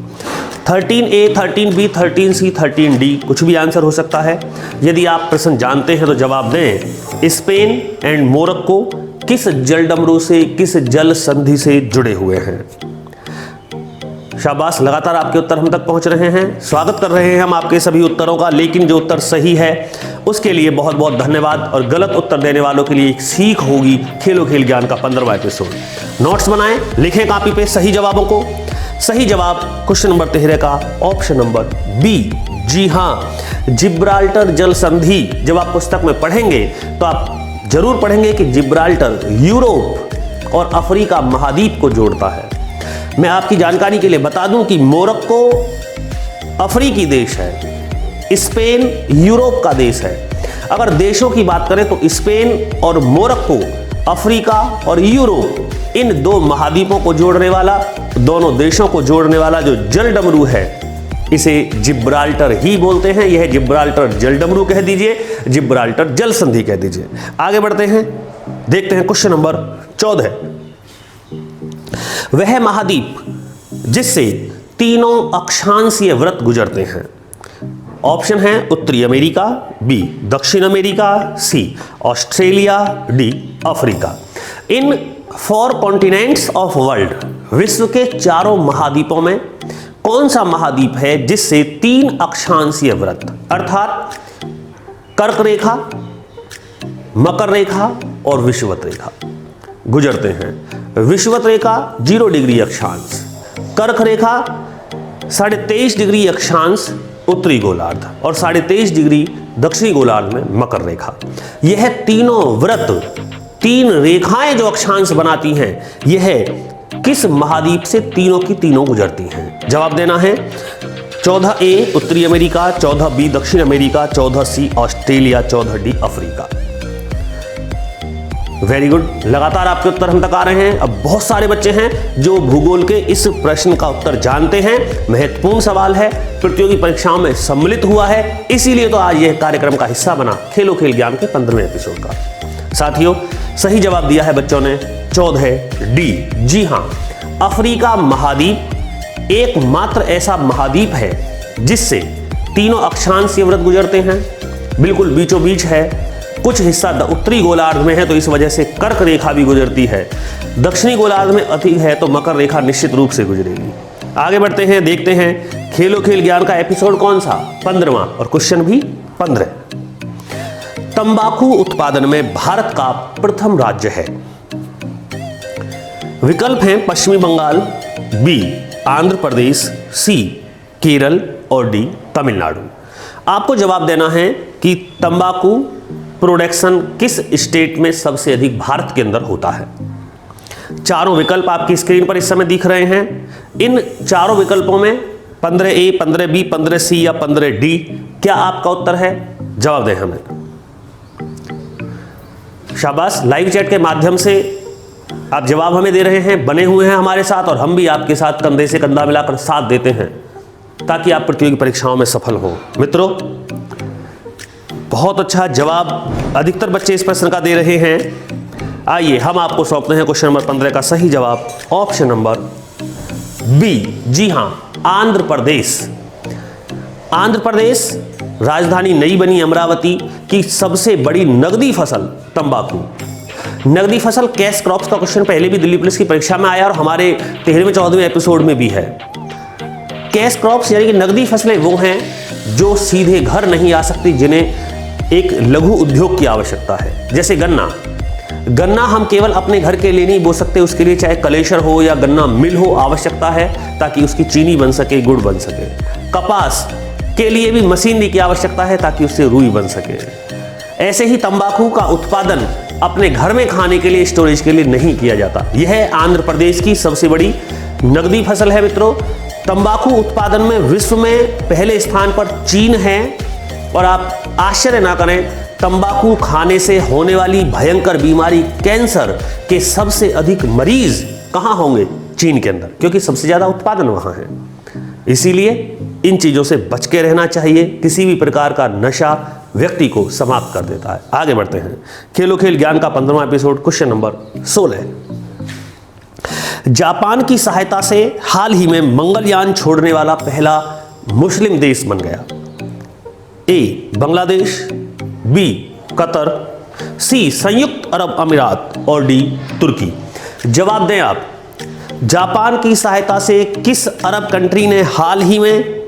A: 13A, 13B, 13C, 13D कुछ भी आंसर हो सकता है। यदि आप प्रश्न जानते हैं तो जवाब दें। स्पेन एंड मोरक्को किस जलडमरू से, किस जल संधि से जुड़े हुए हैं? शाबाश, लगातार आपके उत्तर हम तक पहुंच रहे हैं। स्वागत कर रहे हैं हम आपके सभी उत्तरों का, लेकिन जो उत्तर सही है उसके लिए बहुत बहुत धन्यवाद, और गलत उत्तर देने वालों के लिए एक सीख होगी। खेलो खेल ज्ञान का 15वां एपिसोड। नोट्स बनाएं, लिखें कापी पे सही जवाबों को। सही जवाब क्वेश्चन नंबर 13 का ऑप्शन नंबर बी। जी हाँ, जिब्राल्टर जल संधि जब आप पुस्तक में पढ़ेंगे तो आप जरूर पढ़ेंगे कि जिब्राल्टर यूरोप और अफ्रीका महाद्वीप को जोड़ता है। मैं आपकी जानकारी के लिए बता दूं कि मोरक्को अफ्रीकी देश है, स्पेन यूरोप का देश है। अगर देशों की बात करें तो स्पेन और मोरक्को, अफ्रीका और यूरोप, इन दो महाद्वीपों को जोड़ने वाला, दोनों देशों को जोड़ने वाला जो जल डमरू है, इसे जिब्राल्टर ही बोलते हैं। यह जिब्राल्टर जल डमरू कह दीजिए, जिब्राल्टर जल संधि कह दीजिए। आगे बढ़ते हैं, देखते हैं क्वेश्चन नंबर 14। वह महाद्वीप जिससे तीनों अक्षांशीय वृत्त गुजरते हैं। ऑप्शन है उत्तरी अमेरिका, बी दक्षिण America, C Australia, D Africa. इन 4 कॉन्टिनेंट्स ऑफ वर्ल्ड, विश्व के चारों महाद्वीपों में कौन सा महाद्वीप है जिससे 3 अक्षांशीय वृत्त अर्थात कर्क रेखा, मकर रेखा और विषुवत रेखा गुजरते हैं? विषुवत रेखा 0 डिग्री अक्षांश, कर्क रेखा 23.5 डिग्री अक्षांश उत्तरी गोलार्ध और 23.5 डिग्री दक्षिणी गोलार्ध में मकर रेखा। यह तीनों वृत्त, 3 रेखाएं जो अक्षांश बनाती हैं, यह किस महाद्वीप से तीनों की तीनों गुजरती हैं? जवाब देना है। 14A उत्तरी अमेरिका, 14B दक्षिण America, 14C Australia, 14D Africa. Very good, लगातार आपके उत्तर हम तक आ रहे हैं। अब बहुत सारे बच्चे हैं जो भूगोल के इस प्रश्न का उत्तर जानते हैं। महत्वपूर्ण सवाल है, प्रतियोगी परीक्षाओं में सम्मिलित हुआ है, इसीलिए तो आज यह कार्यक्रम का हिस्सा बना खेलो खेल ज्ञान के 15वें एपिसोड का। साथियों, सही जवाब दिया है बच्चों ने 14 डी। जी हां, अफ्रीका महाद्वीप एकमात्र ऐसा महाद्वीप है जिससे तीनों अक्षांश व्रत गुजरते हैं, बिल्कुल बीचों बीच है। कुछ हिस्सा उत्तरी गोलार्ध में है तो इस वजह से कर्क रेखा भी गुजरती है, दक्षिणी गोलार्ध में अधिक है तो मकर रेखा निश्चित रूप से गुजरेगी। आगे बढ़ते हैं, देखते हैं खेलो खेल ज्ञान का एपिसोड कौन सा, 15वां, और क्वेश्चन भी 15। तंबाकू उत्पादन में भारत का प्रथम राज्य है। विकल्प हैं पश्चिमी बंगाल, बी आंध्र प्रदेश, सी केरल और डी तमिलनाडु। आपको जवाब देना है कि तंबाकू प्रोडक्शन किस स्टेट में सबसे अधिक भारत के अंदर होता है। चारों विकल्प आपकी स्क्रीन पर इस समय दिख रहे हैं। इन चारों विकल्पों में 15A, 15B, 15C या 15D, क्या आपका उत्तर है? जवाब दें हमें। शाबाश, लाइव चैट के माध्यम से आप जवाब हमें दे रहे हैं, बने हुए हैं हमारे साथ, और हम भी आपके साथ कंधे से कंधा मिलाकर साथ देते हैं ताकि आप प्रतियोगी परीक्षाओं में सफल हो। मित्रों, बहुत अच्छा जवाब अधिकतर बच्चे इस प्रश्न का दे रहे हैं। आइए हम आपको सौंपते हैं क्वेश्चन नंबर 15 का सही जवाब, ऑप्शन नंबर बी। जी हां, आंध्र प्रदेश। आंध्र प्रदेश राजधानी नई बनी अमरावती की सबसे बड़ी नगदी फसल तंबाकू। नगदी फसल कैश क्रॉप्स का क्वेश्चन पहले भी दिल्ली पुलिस की परीक्षा में आया और हमारे 13वें 14वें एपिसोड में भी है। कैश क्रॉप्स यानी कि नगदी फसलें वो हैं जो सीधे घर नहीं आ सकती, जिन्हें एक लघु उद्योग की आवश्यकता है। जैसे गन्ना हम केवल अपने घर के लिए नहीं बो सकते, उसके लिए चाहे कलेशर हो या गन्ना मिल हो आवश्यकता है ताकि उसकी चीनी बन सके, गुड़ बन सके। कपास के लिए भी मशीनरी की आवश्यकता है ताकि उससे रुई बन सके। ऐसे ही तंबाकू का उत्पादन अपने घर में खाने के लिए, स्टोरेज के लिए नहीं किया जाता। यह आंध्र प्रदेश की सबसे बड़ी नगदी फसल है। मित्रों, तंबाकू उत्पादन में विश्व में पहले स्थान पर चीन है, और आप आश्चर्य ना करें, तंबाकू खाने से होने वाली भयंकर बीमारी कैंसर के सबसे अधिक मरीज कहां होंगे? चीन के अंदर, क्योंकि सबसे ज्यादा उत्पादन वहां है। इसीलिए इन चीजों से बच के रहना चाहिए। किसी भी प्रकार का नशा व्यक्ति को समाप्त कर देता है। आगे बढ़ते हैं, खेलो खेल ज्ञान का 15वां एपिसोड, क्वेश्चन नंबर 16। जापान की सहायता से हाल ही में मंगलयान छोड़ने वाला पहला मुस्लिम देश बन गया। ए बांग्लादेश, बी कतर, सी संयुक्त अरब अमीरात और डी तुर्की। जवाब दें आप। जापान की सहायता से किस अरब कंट्री ने हाल ही में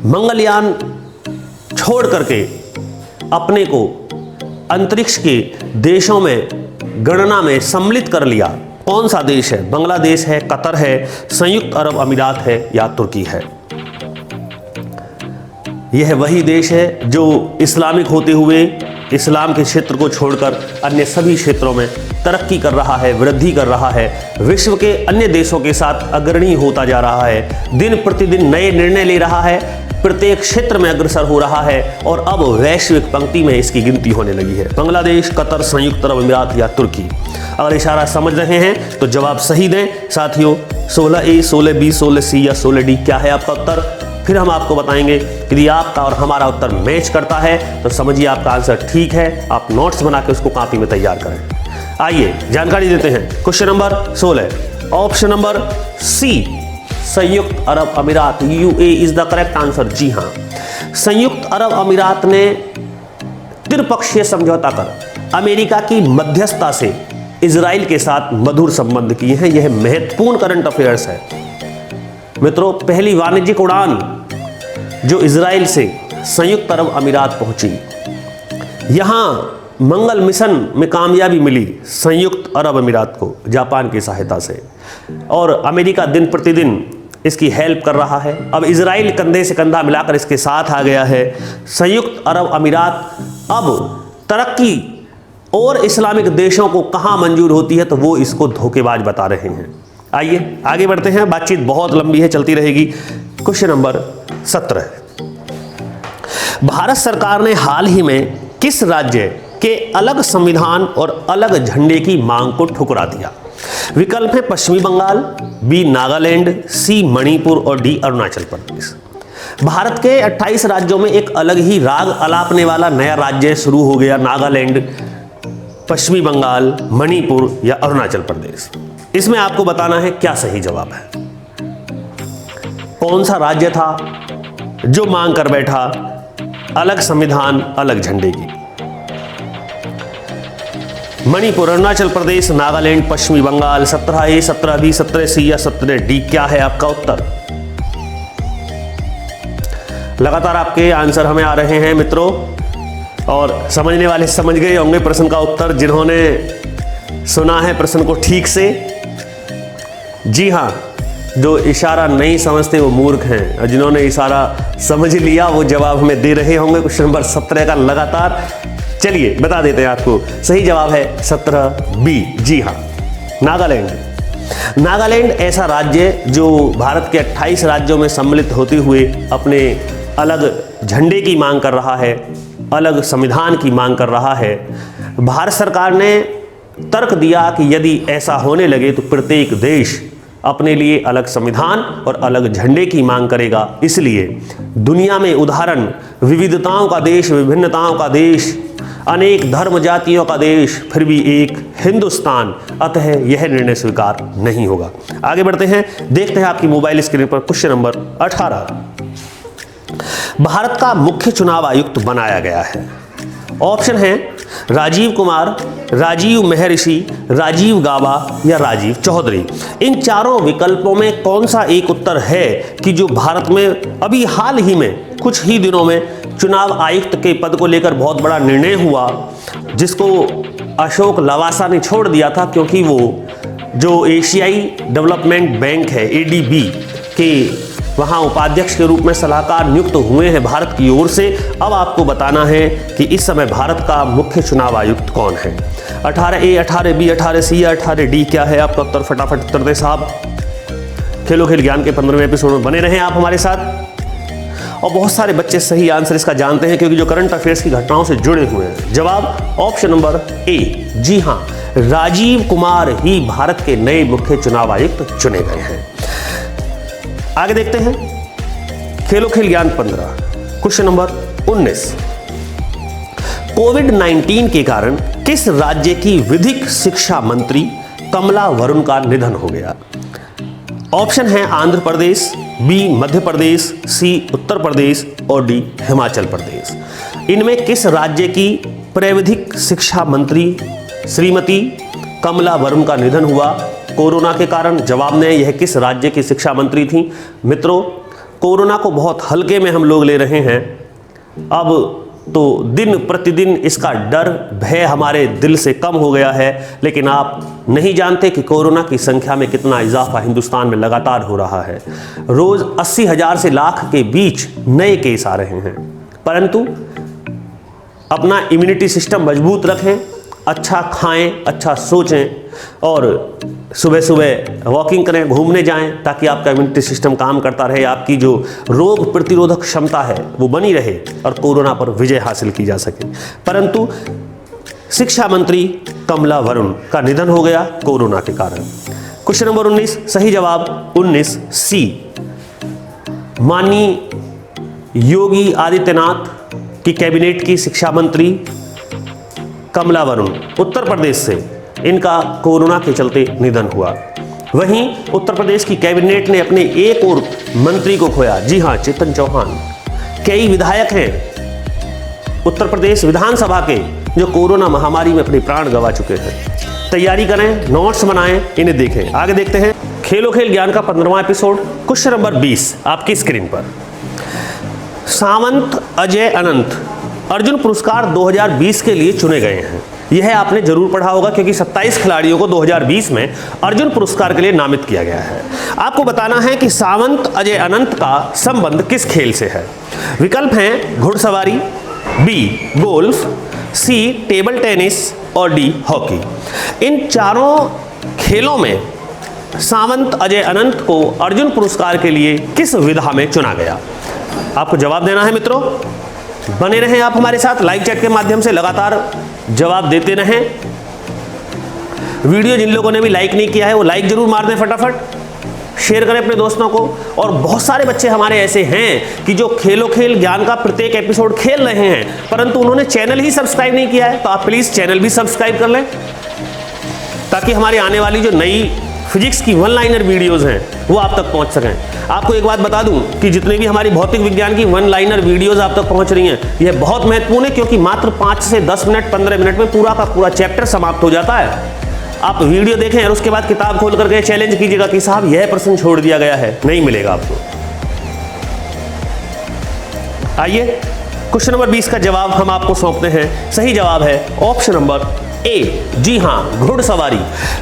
A: मंगलयान छोड़ करके अपने को अंतरिक्ष के देशों में गणना में सम्मिलित कर लिया? कौन सा देश है? बांग्लादेश है, कतर है, संयुक्त अरब अमीरात है या तुर्की है? यह वही देश है जो इस्लामिक होते हुए इस्लाम के क्षेत्र को छोड़कर अन्य सभी क्षेत्रों में तरक्की कर रहा है, वृद्धि कर रहा है, विश्व के अन्य देशों के साथ अग्रणी होता जा रहा है, दिन प्रतिदिन नए निर्णय ले रहा है, प्रत्येक क्षेत्र में अग्रसर हो रहा है और अब वैश्विक पंक्ति में इसकी गिनती होने लगी है। बांग्लादेश, कतर, संयुक्त अरब अमीरात या तुर्की। अगर इशारा समझ रहे हैं तो जवाब सही दें। साथियों, 16A, 16B, 16C या 16D क्या है आपका उत्तर? फिर हम आपको बताएंगे। यदि आपका और हमारा उत्तर मैच करता है तो समझिए आपका आंसर ठीक है। आप नोट्स बना के उसको कॉपी में तैयार करें। आइए जानकारी देते हैं। Question number 16, option number C, संयुक्त अरब अमीरात, UAE is the correct answer. जी हां, संयुक्त अरब अमीरात ने त्रिपक्षीय समझौता कर अमेरिका की मध्यस्थता से इजराइल के साथ मधुर संबंध किए हैं। यह महत्वपूर्ण करंट अफेयर्स है। मित्रों, पहली वाणिज्यिक उड़ान जो इजराइल से संयुक्त अरब अमीरात पहुंची, यहां मंगल मिशन में कामयाबी मिली संयुक्त अरब अमीरात को जापान की सहायता से, और अमेरिका दिन प्रतिदिन इसकी हेल्प कर रहा है। अब इजराइल कंधे से कंधा मिलाकर इसके साथ आ गया है। संयुक्त अरब अमीरात अब तरक्की और इस्लामिक देशों को कहां मंजूर होती है तो वो इसको धोखेबाज बता रहे हैं। आइए आगे बढ़ते हैं, बातचीत बहुत लंबी है, चलती रहेगी। क्वेश्चन नंबर 17, भारत सरकार ने हाल ही में किस राज्य के अलग संविधान और अलग झंडे की मांग को ठुकरा दिया? विकल्प है पश्चिमी बंगाल, बी नागालैंड, सी मणिपुर और डी अरुणाचल प्रदेश। भारत के 28 राज्यों में एक अलग ही राग अलापने वाला नया राज्य शुरू हो गया, नागालैंड, पश्चिमी बंगाल, मणिपुर या अरुणाचल प्रदेश। इसमें आपको बताना है क्या सही जवाब है। कौन सा राज्य था जो मांग कर बैठा अलग संविधान अलग झंडे की? मणिपुर, अरुणाचल प्रदेश, नागालैंड, पश्चिमी बंगाल। 17A, 17B, 17C या 17D, क्या है आपका उत्तर? लगातार आपके आंसर हमें आ रहे हैं मित्रों, और समझने वाले समझ गए होंगे प्रश्न का उत्तर, जिन्होंने सुना है प्रश्न को ठीक से। जी हां, जो इशारा नहीं समझते वो मूर्ख हैं, और जिन्होंने इशारा समझ लिया वो जवाब हमें दे रहे होंगे। क्वेश्चन नंबर 17 का लगातार चलिए बता देते हैं आपको। सही जवाब है 17B। जी हां, नागालैंड। नागालैंड ऐसा राज्य जो भारत के 28 राज्यों में सम्मिलित होते हुए अपने अलग झंडे की मांग कर रहा है, अलग संविधान की मांग कर रहा है। भारत सरकार ने तर्क दिया कि यदि ऐसा होने लगे तो प्रत्येक देश अपने लिए अलग संविधान और अलग झंडे की मांग करेगा। इसलिए दुनिया में उदाहरण, विविधताओं का देश, विभिन्नताओं का देश, अनेक धर्म जातियों का देश, फिर भी एक हिंदुस्तान, अतः यह निर्णय स्वीकार नहीं होगा। आगे बढ़ते हैं, देखते हैं आपकी मोबाइल स्क्रीन पर क्वेश्चन नंबर 18। भारत का मुख्य चुनाव आयुक्त बनाया गया है। ऑप्शन है राजीव कुमार, राजीव महर्षि, राजीव गाबा या राजीव चौधरी। इन चारों विकल्पों में कौन सा एक उत्तर है कि जो भारत में अभी हाल ही में कुछ ही दिनों में चुनाव आयुक्त के पद को लेकर बहुत बड़ा निर्णय हुआ, जिसको अशोक लवासा ने छोड़ दिया था, क्योंकि वो जो एशियाई डेवलपमेंट बैंक है ADB के वहाँ उपाध्यक्ष के रूप में सलाहकार नियुक्त हुए हैं भारत की ओर से। अब आपको बताना है कि इस समय भारत का मुख्य चुनाव आयुक्त कौन है। 18A, 18B, 18C या 18D, क्या है आपका उत्तर? फटाफट उत्तर दें साहब। खेलो खेल ज्ञान के 15वें एपिसोड में बने रहें आप हमारे साथ। और बहुत सारे बच्चे सही आंसर इसका जानते हैं, क्योंकि जो करंट अफेयर्स की घटनाओं से जुड़े हुए हैं। जवाब ऑप्शन नंबर A। जी हाँ, राजीव कुमार ही भारत के नए मुख्य चुनाव आयुक्त चुने गए हैं। आगे देखते हैं, खेलो खेल ज्ञान 15, क्वेश्चन नंबर 19। कोविड-19 के कारण किस राज्य की विधिक शिक्षा मंत्री कमला वरुण का निधन हो गया? ऑप्शन है आंध्र प्रदेश, बी मध्य प्रदेश, सी उत्तर प्रदेश और डी हिमाचल प्रदेश। इनमें किस राज्य की प्राविधिक शिक्षा मंत्री श्रीमती कमला वरुण का निधन हुआ कोरोना के कारण? जवाब में यह किस राज्य की शिक्षा मंत्री थी? मित्रों, कोरोना को बहुत हल्के में हम लोग ले रहे हैं। अब तो दिन प्रतिदिन इसका डर, भय हमारे दिल से कम हो गया है, लेकिन आप नहीं जानते कि कोरोना की संख्या में कितना इजाफा हिंदुस्तान में लगातार हो रहा है। रोज 80,000 से लाख के बीच नए केस आ रहे हैं। परंतु अपना इम्यूनिटी सिस्टम मजबूत रखें, अच्छा खाएं, अच्छा सोचें और सुबह सुबह वॉकिंग करें, घूमने जाएं, ताकि आपका इम्यूनिटी सिस्टम काम करता रहे, आपकी जो रोग प्रतिरोधक क्षमता है वो बनी रहे और कोरोना पर विजय हासिल की जा सके। परंतु शिक्षा मंत्री कमला वरुण का निधन हो गया कोरोना के कारण। क्वेश्चन नंबर 19, सही जवाब 19C। माननीय योगी आदित्यनाथ की कैबिनेट की शिक्षा मंत्री कमला वरुण, उत्तर प्रदेश से इनका कोरोना के चलते निधन हुआ। वहीं उत्तर प्रदेश की कैबिनेट ने अपने एक और मंत्री को खोया। जी हां, चेतन चौहान। कई विधायक हैं उत्तर प्रदेश विधानसभा के जो कोरोना महामारी में अपने प्राण गंवा चुके हैं। तैयारी करें, नोट्स बनाएं, इन्हें देखें। आगे देखते हैं, खेलो खेल ज्ञान का 15वां एपिसोड, क्वेश्चन नंबर 20 आपकी स्क्रीन पर। सावंत अजय अनंत अर्जुन पुरस्कार 2020 के लिए चुने गए हैं। यह आपने जरूर पढ़ा होगा, क्योंकि 27 खिलाड़ियों को 2020 में अर्जुन पुरस्कार के लिए नामित किया गया है। आपको बताना है कि सावंत अजय अनंत का संबंध किस खेल से है। विकल्प हैं घुड़सवारी, बी गोल्फ, सी टेबल टेनिस और डी हॉकी। इन चारों खेलों में सावंत अजय अनंत को अर्जुन पुरस्कार के लिए किस विधा में चुना गया? आपको जवाब देना है मित्रों। बने रहें आप हमारे साथ, लाइव चैट के माध्यम से लगातार जवाब देते रहें। वीडियो जिन लोगों ने भी लाइक नहीं किया है वो लाइक जरूर मार दें, फटाफट शेयर करें अपने दोस्तों को। और बहुत सारे बच्चे हमारे ऐसे हैं कि जो खेलो खेल ज्ञान का प्रत्येक एपिसोड खेल रहे हैं परंतु उन्होंने चैनल ही सब्सक्राइब नहीं किया है, तो आप प्लीज चैनल भी सब्सक्राइब कर लें ताकि हमारी आने वाली जो नई फिजिक्स की वन लाइनर वीडियोस हैं वो आप तक पहुंच सकें। आपको एक बात बता दूं कि जितने भी हमारी भौतिक विज्ञान की वन लाइनर वीडियोस आप तक पहुंच रही हैं यह बहुत महत्वपूर्ण है, क्योंकि मात्र 5 से 10 मिनट 15 मिनट में पूरा का पूरा चैप्टर समाप्त हो जाता है। आप वीडियो देखें और उसके बाद किताब खोल करके चैलेंज कीजिएगा कि साहब यह प्रश्न छोड़ दिया गया है, नहीं मिलेगा आपको। आइए क्वेश्चन नंबर 20 का जवाब हम आपको सौंपते हैं। सही जवाब है ऑप्शन नंबर ए। जी हां, घुड़सवारी।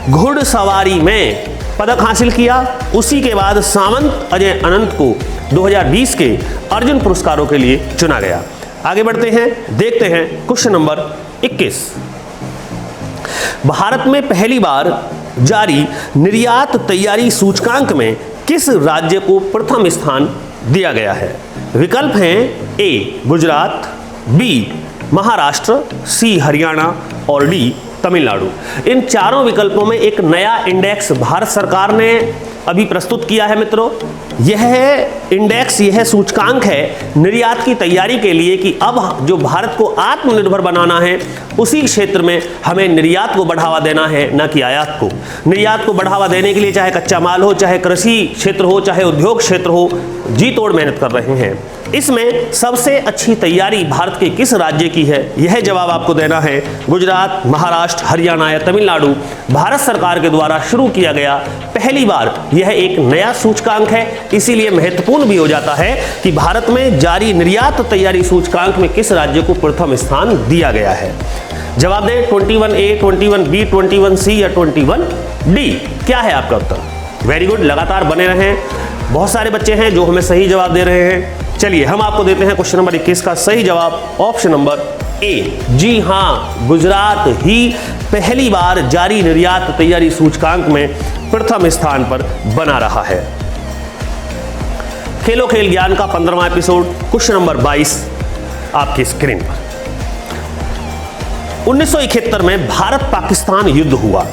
A: घुड़सवारी में पदक हासिल किया, उसी के बाद सामंत अजय अनंत को 2020 के अर्जुन पुरस्कारों के लिए चुना गया। आगे बढ़ते हैं, देखते हैं क्वेश्चन नंबर 21। भारत में पहली बार जारी निर्यात तैयारी सूचकांक में किस राज्य को प्रथम स्थान दिया गया है? विकल्प हैं ए गुजरात, बी महाराष्ट्र, सी हरियाणा और डी तमिलनाडु। इन चारों विकल्पों में एक नया इंडेक्स भारत सरकार ने अभी प्रस्तुत किया है मित्रों। यह इंडेक्स, यह सूचकांक है निर्यात की तैयारी के लिए कि अब जो भारत को आत्मनिर्भर बनाना है उसी क्षेत्र में हमें निर्यात को बढ़ावा देना है, न कि आयात को। निर्यात को बढ़ावा देने के लिए चाहे कच्चा माल हो, चाहे कृषि क्षेत्र हो, चाहे उद्योग क्षेत्र हो, जी तोड़ मेहनत कर रहे हैं। इसमें सबसे अच्छी तैयारी भारत के किस राज्य की है, यह जवाब आपको देना है। गुजरात, महाराष्ट्र, हरियाणा या तमिलनाडु भारत सरकार के द्वारा शुरू किया गया पहली बार यह एक नया सूचकांक है, इसीलिए महत्वपूर्ण भी हो जाता है कि भारत में जारी निर्यात तैयारी सूचकांक में किस राज्य को प्रथम स्थान दिया गया है। जवाब दें 21A, 21B, 21C या 21D। क्या है आपका उत्तर? वेरी गुड, लगातार बने रहें। बहुत सारे बच्चे हैं जो हमें सही जवाब दे रहे हैं। चलिए हम आपको देते हैं क्वेश्चन नंबर 21 का सही जवाब, ऑप्शन नंबर ए। जी हां, गुजरात ही पहली बार जारी निर्यात तैयारी सूचकांक में प्रथम स्थान पर बना रहा है। खेलो खेल ज्ञान का 15वां एपिसोड, क्वेश्चन नंबर 22 आपकी स्क्रीन पर। 1971 में भारत पाकिस्तान युद्ध हुआ,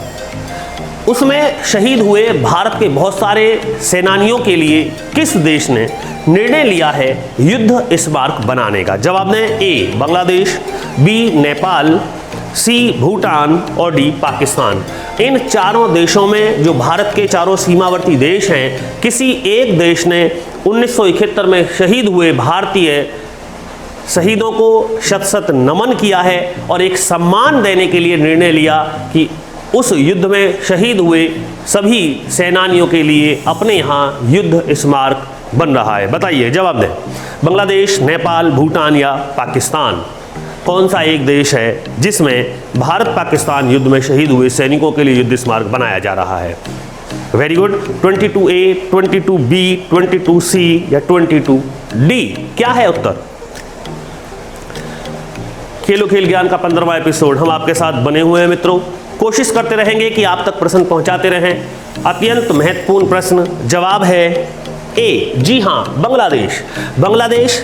A: उसमें शहीद हुए भारत के बहुत सारे सेनानियों के लिए किस देश ने निर्णय लिया है युद्ध स्मारक बनाने का? जवाब दें ए बांग्लादेश, बी नेपाल, सी भूटान और डी पाकिस्तान। इन चारों देशों में जो भारत के चारों सीमावर्ती देश हैं, किसी एक देश ने 1971 में शहीद हुए भारतीय शहीदों को शत शत नमन किया है और एक सम्मान देने के लिए निर्णय लिया कि उस युद्ध में शहीद हुए सभी सेनानियों के लिए अपने यहाँ युद्ध स्मारक बन रहा है। बताइए, जवाब दें। बांग्लादेश, नेपाल, भूटान या पाकिस्तान, कौन सा एक देश है जिसमें भारत पाकिस्तान युद्ध में शहीद हुए सैनिकों के लिए युद्ध स्मारक बनाया जा रहा है? Very good, 22A, 22B, 22C या 22D। क्या है उत्तर? खेलो खेल ज्ञान का 15वां एपिसोड हम आपके साथ बने हुए हैं मित्रों। कोशिश करते रहेंगे कि आप तक प्रश्न पहुंचाते रहें। अत्यंत महत्वपूर्ण प्रश्न, जवाब है ए। जी हां, बांग्लादेश। बांग्लादेश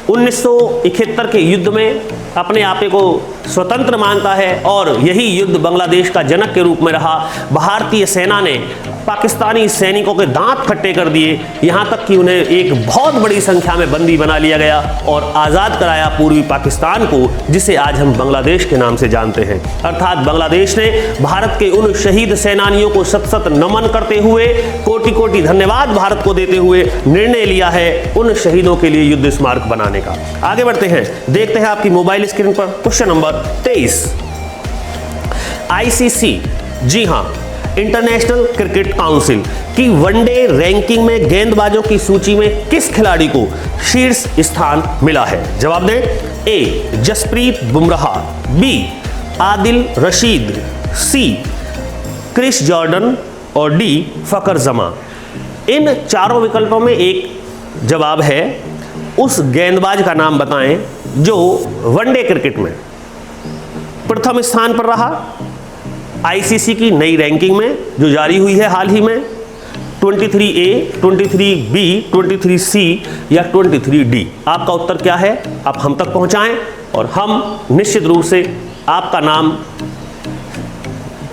A: 1971 के युद्ध में अपने आपे को स्वतंत्र मानता है और यही युद्ध बांग्लादेश का जनक के रूप में रहा। भारतीय सेना ने पाकिस्तानी सैनिकों के दांत खट्टे कर दिए, यहां तक कि उन्हें एक बहुत बड़ी संख्या में बंदी बना लिया गया और आज़ाद कराया पूर्वी पाकिस्तान को, जिसे आज हम बांग्लादेश के नाम से जानते हैं। अर्थात बांग्लादेश ने भारत के उन शहीद सेनानियों को सत सत नमन करते हुए, कोटि कोटि धन्यवाद भारत को देते हुए निर्णय लिया है उन शहीदों के लिए युद्ध स्मारक बनाने का। आगे बढ़ते हैं, देखते हैं आपकी मोबाइल स्क्रीन पर क्वेश्चन नंबर 23। आईसीसी, जी हां, इंटरनेशनल क्रिकेट काउंसिल की वनडे रैंकिंग में गेंदबाजों की सूची में किस खिलाड़ी को शीर्ष स्थान मिला है? जवाब दें। ए जसप्रीत बुमराह, बी आदिल रशीद, सी क्रिस जॉर्डन और डी फकर जमा। इन चारों विकल्पों में एक जवाब है। उस गेंदबाज का नाम बताएं जो वनडे क्रिकेट में प्रथम स्थान पर रहा आईसीसी की नई रैंकिंग में जो जारी हुई है हाल ही में। 23A, 23B, 23C या 23D। आपका उत्तर क्या है? आप हम तक पहुंचाएं और हम निश्चित रूप से आपका नाम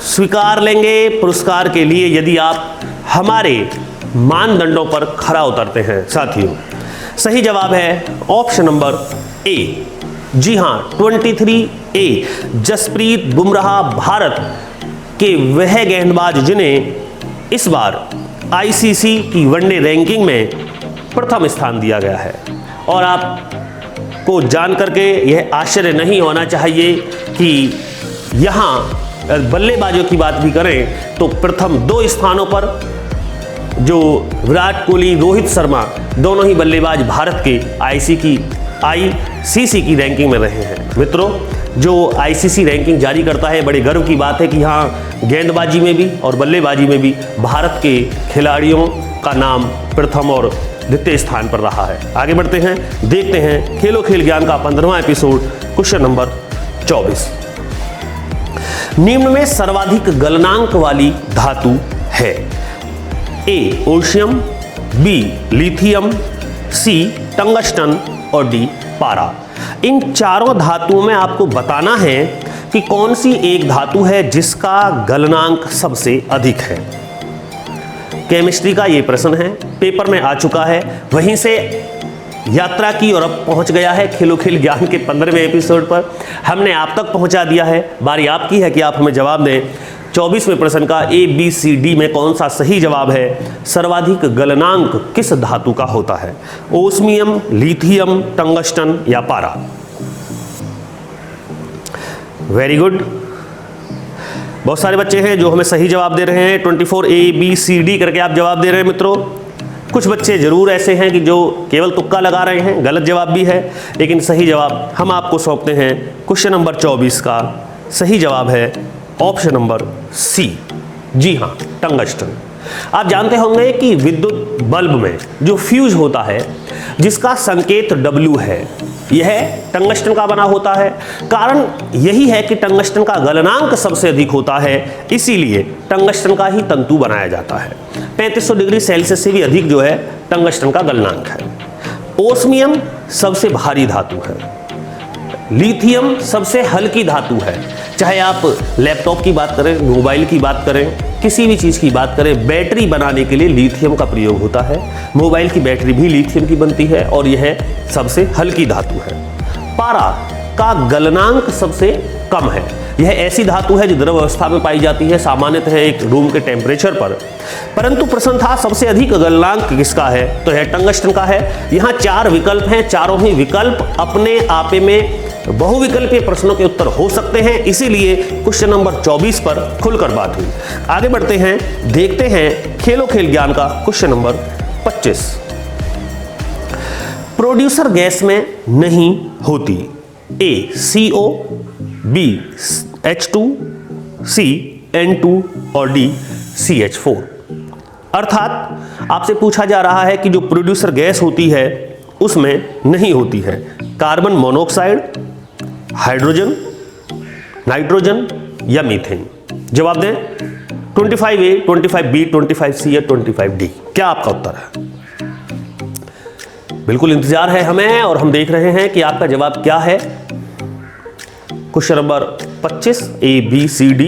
A: स्वीकार लेंगे पुरस्कार के लिए यदि आप हमारे मानदंडों पर खरा उतरते हैं। साथियों, सही जवाब है ऑप्शन नंबर ए। जी हां, 23A। जसप्रीत बुमराह भारत के वह गेंदबाज जिन्हें इस बार आईसीसी की वनडे रैंकिंग में प्रथम स्थान दिया गया है। और आपको जान करके यह आश्चर्य नहीं होना चाहिए कि यहाँ बल्लेबाजों की बात भी करें तो प्रथम 2 स्थानों पर जो विराट कोहली, रोहित शर्मा दोनों ही बल्लेबाज भारत के आईसीसी की रैंकिंग में रहे हैं। मित्रों, जो आईसीसी रैंकिंग जारी करता है, बड़े गर्व की बात है कि यहाँ गेंदबाजी में भी और बल्लेबाजी में भी भारत के खिलाड़ियों का नाम प्रथम और द्वितीय स्थान पर रहा है। आगे बढ़ते हैं, देखते हैं खेलो खेल ज्ञान का 15वां एपिसोड, क्वेश्चन नंबर 24। निम्न में सर्वाधिक गलनांक वाली धातु है? ए ओशियम, बी लिथियम, सी टंगस्टन और डी पारा। इन चारों धातुओं में आपको बताना है कि कौन सी एक धातु है जिसका गलनांक सबसे अधिक है। केमिस्ट्री का ये प्रश्न है, पेपर में आ चुका है, वहीं से यात्रा की और अब पहुंच गया है खेलो खेल ज्ञान के 15वें एपिसोड पर। हमने आप तक पहुंचा दिया है, बारी आपकी है कि आप हमें जवाब दें 24वें प्रश्न का ABCD में कौन सा सही जवाब है। सर्वाधिक गलनांक किस धातु का होता है? ओस्मियम, लिथियम, टंगस्टन या पारा? वेरी गुड, बहुत सारे बच्चे हैं जो हमें सही जवाब दे रहे हैं। 24ABCD करके आप जवाब दे रहे हैं मित्रों। कुछ बच्चे जरूर ऐसे हैं कि जो केवल तुक्का लगा रहे हैं, गलत जवाब भी है, लेकिन सही जवाब हम आपको सौंपते हैं। क्वेश्चन नंबर 24 का सही जवाब है ऑप्शन नंबर सी। जी हाँ, टंगस्टन। आप जानते होंगे कि विद्युत बल्ब में जो फ्यूज होता है जिसका संकेत W है, यह टंगस्टन का बना होता है। कारण यही है कि टंगस्टन का गलनांक सबसे अधिक होता है, इसीलिए टंगस्टन का ही तंतु बनाया जाता है। 3500 डिग्री सेल्सियस से भी अधिक जो है टंगस्टन का गलनांक है। ओस्मियम सबसे भारी धातु है। लिथियम सबसे हल्की धातु है। चाहे आप लैपटॉप की बात करें, मोबाइल की बात करें, किसी भी चीज़ की बात करें, बैटरी बनाने के लिए लिथियम का प्रयोग होता है। मोबाइल की बैटरी भी लिथियम की बनती है और यह सबसे हल्की धातु है। पारा का गलनांक सबसे कम है। यह ऐसी धातु है जो द्रव अवस्था में पाई जाती है, सामान्यतः एक रूम के टेम्परेचर पर। परंतु प्रश्न था सबसे अधिक गलनांक किसका है, तो यह टंगस्टन का है। यहाँ 4 विकल्प हैं, चारों ही विकल्प अपने आपे में बहुविकल्पीय प्रश्नों के उत्तर हो सकते हैं, इसीलिए क्वेश्चन नंबर 24 पर खुलकर बात हुई। आगे बढ़ते हैं, देखते हैं खेलो खेल ज्ञान का क्वेश्चन नंबर 25। प्रोड्यूसर गैस में नहीं होती। ए CO, बी H2, सी N2 और डी CH4। अर्थात आपसे पूछा जा रहा है कि जो प्रोड्यूसर गैस होती है उसमें नहीं होती है कार्बन मोनोऑक्साइड, हाइड्रोजन, नाइट्रोजन या मीथेन। जवाब दें 25A, 25B, 25C या 25D। क्या आपका उत्तर है? बिल्कुल इंतजार है हमें और हम देख रहे हैं कि आपका जवाब क्या है। Question number 25 ABCD।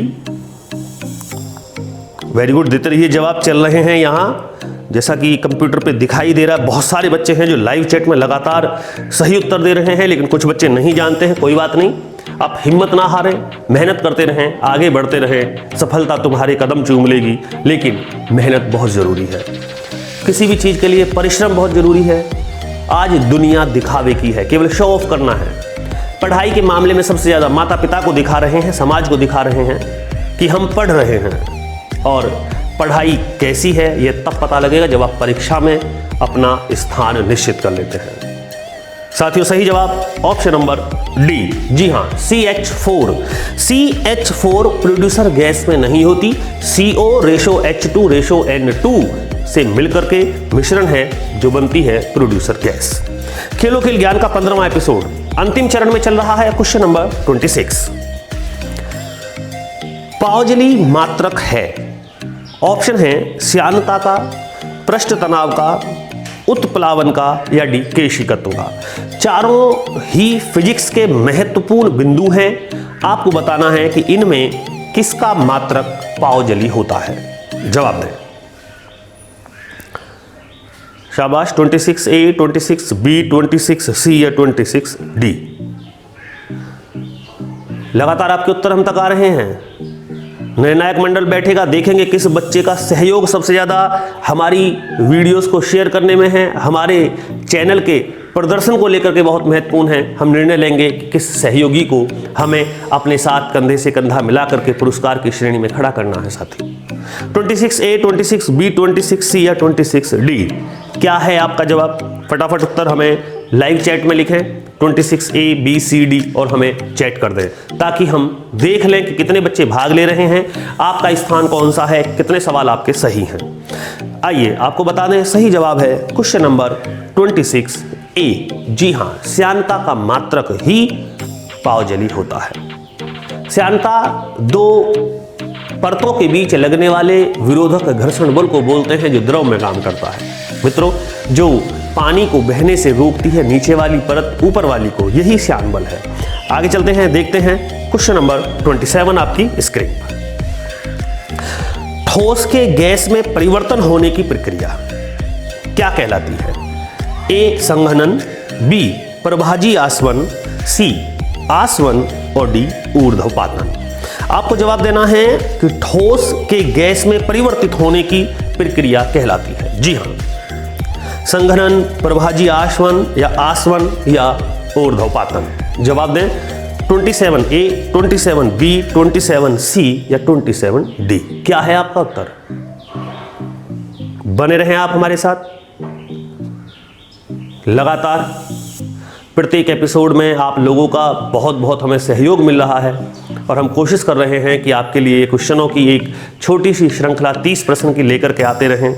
A: Very good, देते रहिए जवाब, चल रहे हैं यहाँ जैसा कि कंप्यूटर पे दिखाई दे रहा है। बहुत सारे बच्चे हैं जो लाइव चैट में लगातार सही उत्तर दे रहे हैं, लेकिन कुछ बच्चे नहीं जानते हैं। कोई बात नहीं, आप हिम्मत ना हारें, मेहनत करते रहें, आगे बढ़ते रहें। सफलता तुम्हारे कदम चूम लेगी, लेकिन मेहनत बहुत ज़रूरी है। किसी भी चीज़ के लिए परिश्रम बहुत ज़रूरी है। आज दुनिया दिखावे की है, केवल शो ऑफ करना है। पढ़ाई के मामले में सबसे ज़्यादा माता पिता को दिखा रहे हैं, समाज को दिखा रहे हैं कि हम पढ़ रहे हैं। और पढ़ाई कैसी है यह तब पता लगेगा जब आप परीक्षा में अपना स्थान निश्चित कर लेते हैं। साथियों, सही जवाब ऑप्शन नंबर डी। जी हाँ, CH4। CH4 प्रोड्यूसर गैस में नहीं होती। CO ratio H2 ratio N2 से मिलकर के मिश्रण है जो बनती है प्रोड्यूसर गैस। खेलो खेल ज्ञान का 15वां एपिसोड अंतिम चरण में चल रहा है। Question number 26। पाउजली मात्रक है। ऑप्शन है श्यानता का, पृष्ठ तनाव का, उत्प्लावन का या डी केशिकत्व का। चारों ही फिजिक्स के महत्वपूर्ण बिंदु हैं। आपको बताना है कि इनमें किसका मात्रक पावजली होता है। जवाब दें। शाबाश। 26A, 26B, 26C या 26D। लगातार आपके उत्तर हम तक आ रहे हैं। निर्णायक मंडल बैठेगा, देखेंगे किस बच्चे का सहयोग सबसे ज़्यादा हमारी वीडियोस को शेयर करने में है। हमारे चैनल के प्रदर्शन को लेकर के बहुत महत्वपूर्ण है। हम निर्णय लेंगे कि किस सहयोगी को हमें अपने साथ कंधे से कंधा मिला करके पुरस्कार की श्रेणी में खड़ा करना है साथी। 26A, 26B, 26C या 26D, क्या है आपका जवाब? फटाफट उत्तर हमें लाइव चैट में लिखें। 26A, B, C, D और हमें चैट कर दें ताकि हम देख लें कि कितने बच्चे भाग ले रहे हैं, आपका स्थान कौन सा है, कितने सवाल आपके सही हैं। आइए आपको बता दें, सही जवाब है क्वेश्चन नंबर 26A। जी हाँ, श्यानता का मात्रक ही पावजली होता है। श्यानता दो परतों के बीच लगने वाले विरोधक घर्षण बल को बोलते हैं जो द्रव में काम करता है। मित्रों, जो पानी को बहने से रोकती है नीचे वाली परत ऊपर वाली को, यही श्यान बल है। आगे चलते हैं, देखते हैं क्वेश्चन नंबर 27 आपकी स्क्रीन पर। ठोस के गैस में परिवर्तन होने की प्रक्रिया क्या कहलाती है? ए संघनन, बी प्रभाजी आसवन, सी आसवन और डी ऊर्ध्वपातन। आपको जवाब देना है कि ठोस के गैस में परिवर्तित होने की प्रक्रिया कहलाती है। जी हाँ, संघनन, प्रभाजी आसवन या ऊर्ध्वपातन। जवाब दें। 27A, 27B, 27C या 27D, क्या है आपका उत्तर? बने रहें आप हमारे साथ। लगातार प्रत्येक एपिसोड में आप लोगों का बहुत बहुत हमें सहयोग मिल रहा है और हम कोशिश कर रहे हैं कि आपके लिए क्वेश्चनों की एक छोटी सी श्रृंखला 30 प्रश्न की लेकर के आते रहें।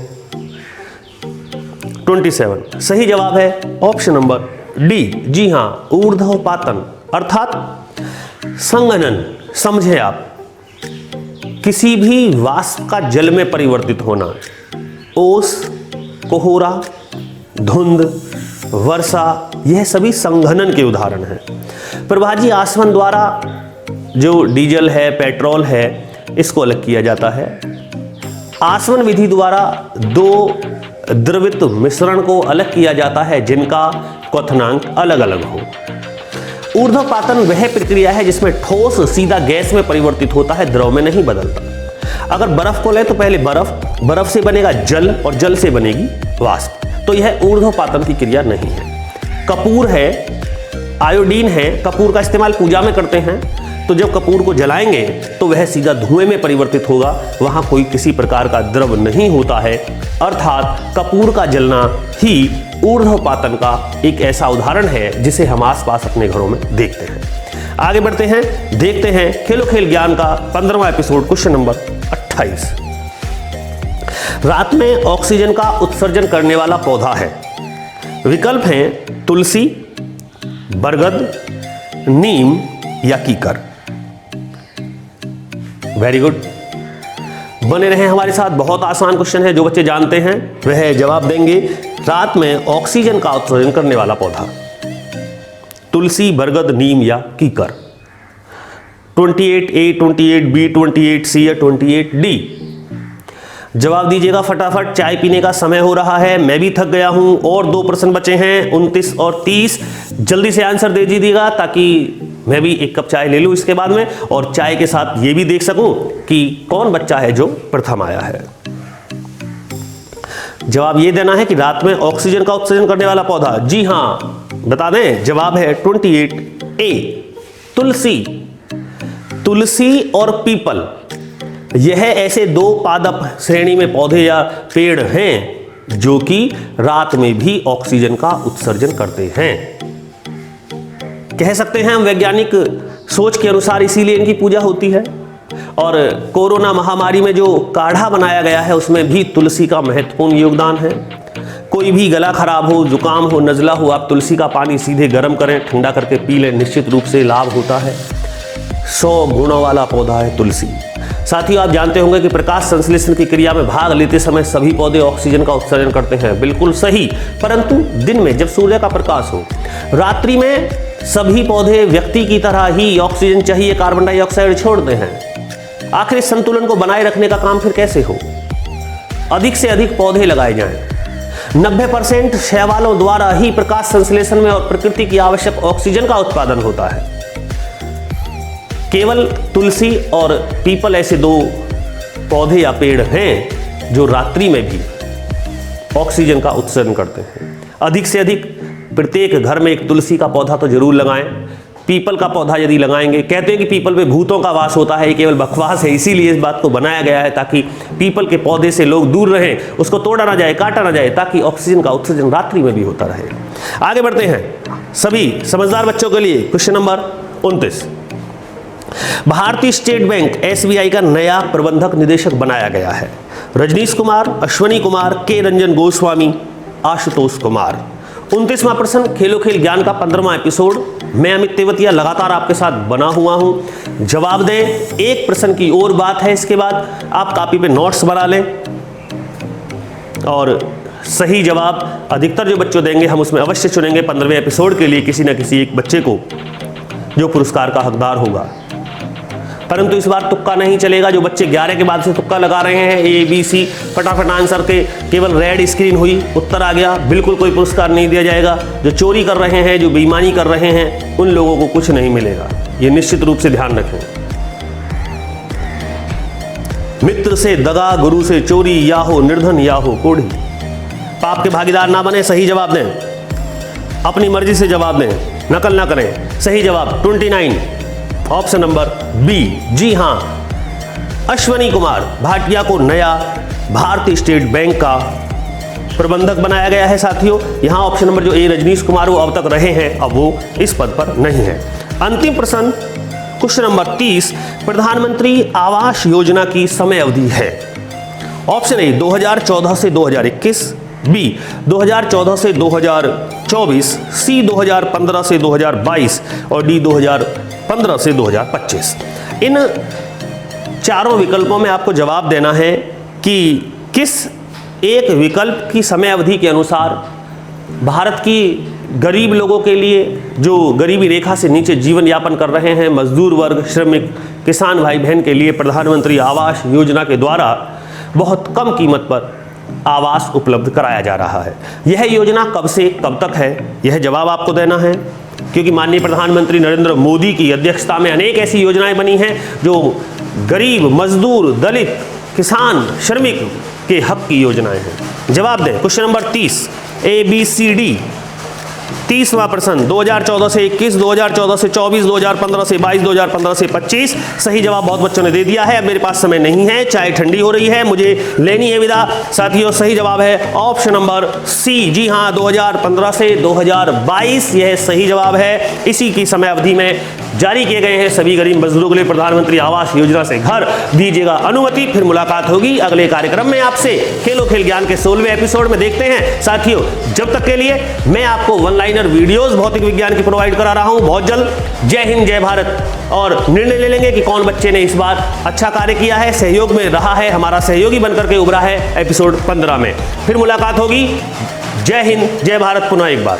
A: 27 सही जवाब है ऑप्शन नंबर डी। जी हाँ, ऊर्ध्वपातन अर्थात संघनन। समझे आप, किसी भी वाष्प का जल में परिवर्तित होना। ओस, कोहरा, धुंध, वर्षा, यह सभी संघनन के उदाहरण हैं। प्रभाजी आसवन द्वारा जो डीजल है, पेट्रोल है, इसको अलग किया जाता है। आसवन विधि द्वारा दो द्रवित मिश्रण को अलग किया जाता है जिनका क्वथनांक अलग अलग हो। ऊर्ध्वपातन वह प्रक्रिया है जिसमें ठोस सीधा गैस में परिवर्तित होता है, द्रव में नहीं बदलता। अगर बर्फ को ले तो पहले बर्फ से बनेगा जल और जल से बनेगी वाष्प, तो यह ऊर्ध्वपातन की क्रिया नहीं है। कपूर है, आयोडीन है, कपूर का इस्तेमाल पूजा में करते हैं, तो जब कपूर को जलाएंगे तो वह सीधा धुएं में परिवर्तित होगा, वहां कोई किसी प्रकार का द्रव नहीं होता है। अर्थात कपूर का जलना ही ऊर्ध्वपातन का एक ऐसा उदाहरण है जिसे हम आसपास अपने घरों में देखते हैं। आगे बढ़ते हैं, देखते हैं खेलो खेल ज्ञान का 15वां एपिसोड, क्वेश्चन नंबर 28। रात में ऑक्सीजन का उत्सर्जन करने वाला पौधा है। विकल्प हैं तुलसी, बरगद, नीम या कीकर। वेरी गुड, बने रहें हमारे साथ। बहुत आसान क्वेश्चन है, जो बच्चे जानते हैं वह जवाब देंगे। रात में ऑक्सीजन का उत्सर्जन करने वाला पौधा, तुलसी, बरगद, नीम या कीकर। 28A, 28B, 28C या 28D। जवाब दीजिएगा फटाफट, चाय पीने का समय हो रहा है, मैं भी थक गया हूं और 2 प्रश्न बचे हैं, 29 और 30। जल्दी से आंसर दे दीजिएगा ताकि मैं भी एक कप चाय ले लूं इसके बाद में, और चाय के साथ ये भी देख सकूं कि कौन बच्चा है जो प्रथम आया है। जवाब ये देना है कि रात में ऑक्सीजन का उत्सर्जन करने वाला पौधा। जी हां, बता दें, जवाब है 28A, तुलसी। तुलसी और पीपल, यह ऐसे 2 पादप श्रेणी में पौधे या पेड़ हैं जो कि रात में भी ऑक्सीजन का उत्सर्जन करते हैं। कह सकते हैं हम वैज्ञानिक सोच के अनुसार इसीलिए इनकी पूजा होती है। और कोरोना महामारी में जो काढ़ा बनाया गया है उसमें भी तुलसी का महत्वपूर्ण योगदान है। कोई भी गला खराब हो, जुकाम हो, नज़ला हो, आप तुलसी का पानी सीधे गर्म करें, ठंडा करके पी लें, निश्चित रूप से लाभ होता है। 100 गुणों वाला पौधा है तुलसी। साथियों, आप जानते होंगे कि प्रकाश संश्लेषण की क्रिया में भाग लेते समय सभी पौधे ऑक्सीजन का उत्सर्जन करते हैं। बिल्कुल सही। परंतु दिन में जब सूर्य का प्रकाश हो, रात्रि में सभी पौधे व्यक्ति की तरह ही ऑक्सीजन चाहिए कार्बन डाइऑक्साइड छोड़ते हैं। आखिर इस संतुलन को बनाए रखने का काम फिर कैसे हो? अधिक से अधिक पौधे लगाए जाएं। 90% शैवालों द्वारा ही प्रकाश संश्लेषण में और प्रकृति की आवश्यक ऑक्सीजन का उत्पादन होता है। केवल तुलसी और पीपल ऐसे 2 पौधे या पेड़ हैं जो रात्रि में भी ऑक्सीजन का उत्सर्जन करते हैं। अधिक से अधिक प्रत्येक घर में एक तुलसी का पौधा तो जरूर लगाएं। पीपल का पौधा यदि लगाएंगे, कहते हैं कि पीपल पे भूतों का वास होता है, ये केवल बकवास है। इसीलिए इस बात को बनाया गया है ताकि पीपल के पौधे से लोग दूर रहें, उसको तोड़ा ना जाए, काटा ना जाए, ताकि ऑक्सीजन का उत्सर्जन रात्रि में भी होता रहे। आगे बढ़ते हैं सभी समझदार बच्चों के लिए। Question number 29। भारतीय स्टेट बैंक SBI का नया प्रबंधक निदेशक बनाया गया है। रजनीश कुमार, अश्वनी कुमार, के रंजन गोस्वामी, आशुतोष कुमार। 29वां प्रश्न, खेलो खेल ज्ञान का 15वां एपिसोड। मैं अमित तेवतिया लगातार आपके साथ बना हुआ हूं। जवाब दें। एक प्रश्न की और बात है, इसके बाद आप कॉपी पे नोट्स बना लें और सही जवाब अधिकतर जो बच्चों देंगे हम उसमें अवश्य चुनेंगे 15वें एपिसोड के लिए किसी न किसी एक बच्चे को जो पुरस्कार का हकदार होगा। परंतु इस बार तुक्का नहीं चलेगा। जो बच्चे 11 के बाद से तुक्का लगा रहे हैं ABC, फटाफट आंसर के केवल रेड स्क्रीन हुई, उत्तर आ गया, बिल्कुल कोई पुरस्कार नहीं दिया जाएगा। जो चोरी कर रहे हैं, जो बेईमानी कर रहे हैं, उन लोगों को कुछ नहीं मिलेगा। ये निश्चित रूप से ध्यान रखें। मित्र से दगा, गुरु से चोरी, या हो निर्धन या हो कोढ़ी। पाप के भागीदार ना बने। सही जवाब दें। अपनी मर्जी से जवाब दें, नकल ना करें। सही जवाब 29, ऑप्शन नंबर बी। जी हां, अश्वनी कुमार भाटिया को नया भारतीय स्टेट बैंक का प्रबंधक बनाया गया है। साथियों, यहां ऑप्शन नंबर जो ए रजनीश कुमार वो अब तक रहे हैं, अब वो इस पद पर नहीं है। अंतिम प्रश्न, क्वेश्चन नंबर 30। प्रधानमंत्री आवास योजना की समय अवधि है। ऑप्शन ए 2014 से 2021, बी 2014 से 2024, सी 2015 से 2022 और डी 2015 से 2025। इन चारों विकल्पों में आपको जवाब देना है कि किस एक विकल्प की समय अवधि के अनुसार भारत की गरीब लोगों के लिए, जो गरीबी रेखा से नीचे जीवन यापन कर रहे हैं, मजदूर वर्ग, श्रमिक, किसान भाई बहन के लिए प्रधानमंत्री आवास योजना के द्वारा बहुत कम कीमत पर आवास उपलब्ध कराया जा रहा है। यह योजना कब से कब तक है, यह जवाब आपको देना है। क्योंकि माननीय प्रधानमंत्री नरेंद्र मोदी की अध्यक्षता में अनेक ऐसी योजनाएं बनी हैं जो गरीब, मजदूर, दलित, किसान, श्रमिक के हक की योजनाएं हैं। जवाब दें। Question number 30 ABCD। 30वां प्रश्न, 2014 से 21, 2014 से 24, 2015 से 22, 2015 से 25। सही जवाब बहुत बच्चों ने दे दिया है। अब मेरे पास समय नहीं है, चाय ठंडी हो रही है, मुझे लेनी है विदा। साथियों, सही जवाब है ऑप्शन नंबर सी। जी हां, 2015 से 2022 यह सही जवाब है। इसी की समय अवधि में जारी किए गए हैं सभी गरीब मजदूरों के लिए प्रधानमंत्री आवास योजना से घर। दीजिएगा अनुमति, फिर मुलाकात होगी अगले कार्यक्रम में आपसे खेलो खेल ज्ञान के 16वें एपिसोड में। देखते हैं साथियों, जब तक के लिए मैं आपको वन लाइनर वीडियोस भौतिक विज्ञान की प्रोवाइड करा रहा हूं बहुत जल्द। जय हिंद, जय भारत। और निर्णय ले लेंगे कि कौन बच्चे ने इस बार अच्छा कार्य किया है, सहयोग में रहा है, हमारा सहयोगी बनकर के उभरा है एपिसोड 15 में। फिर मुलाकात होगी। जय हिंद, जय भारत पुनः एक बार।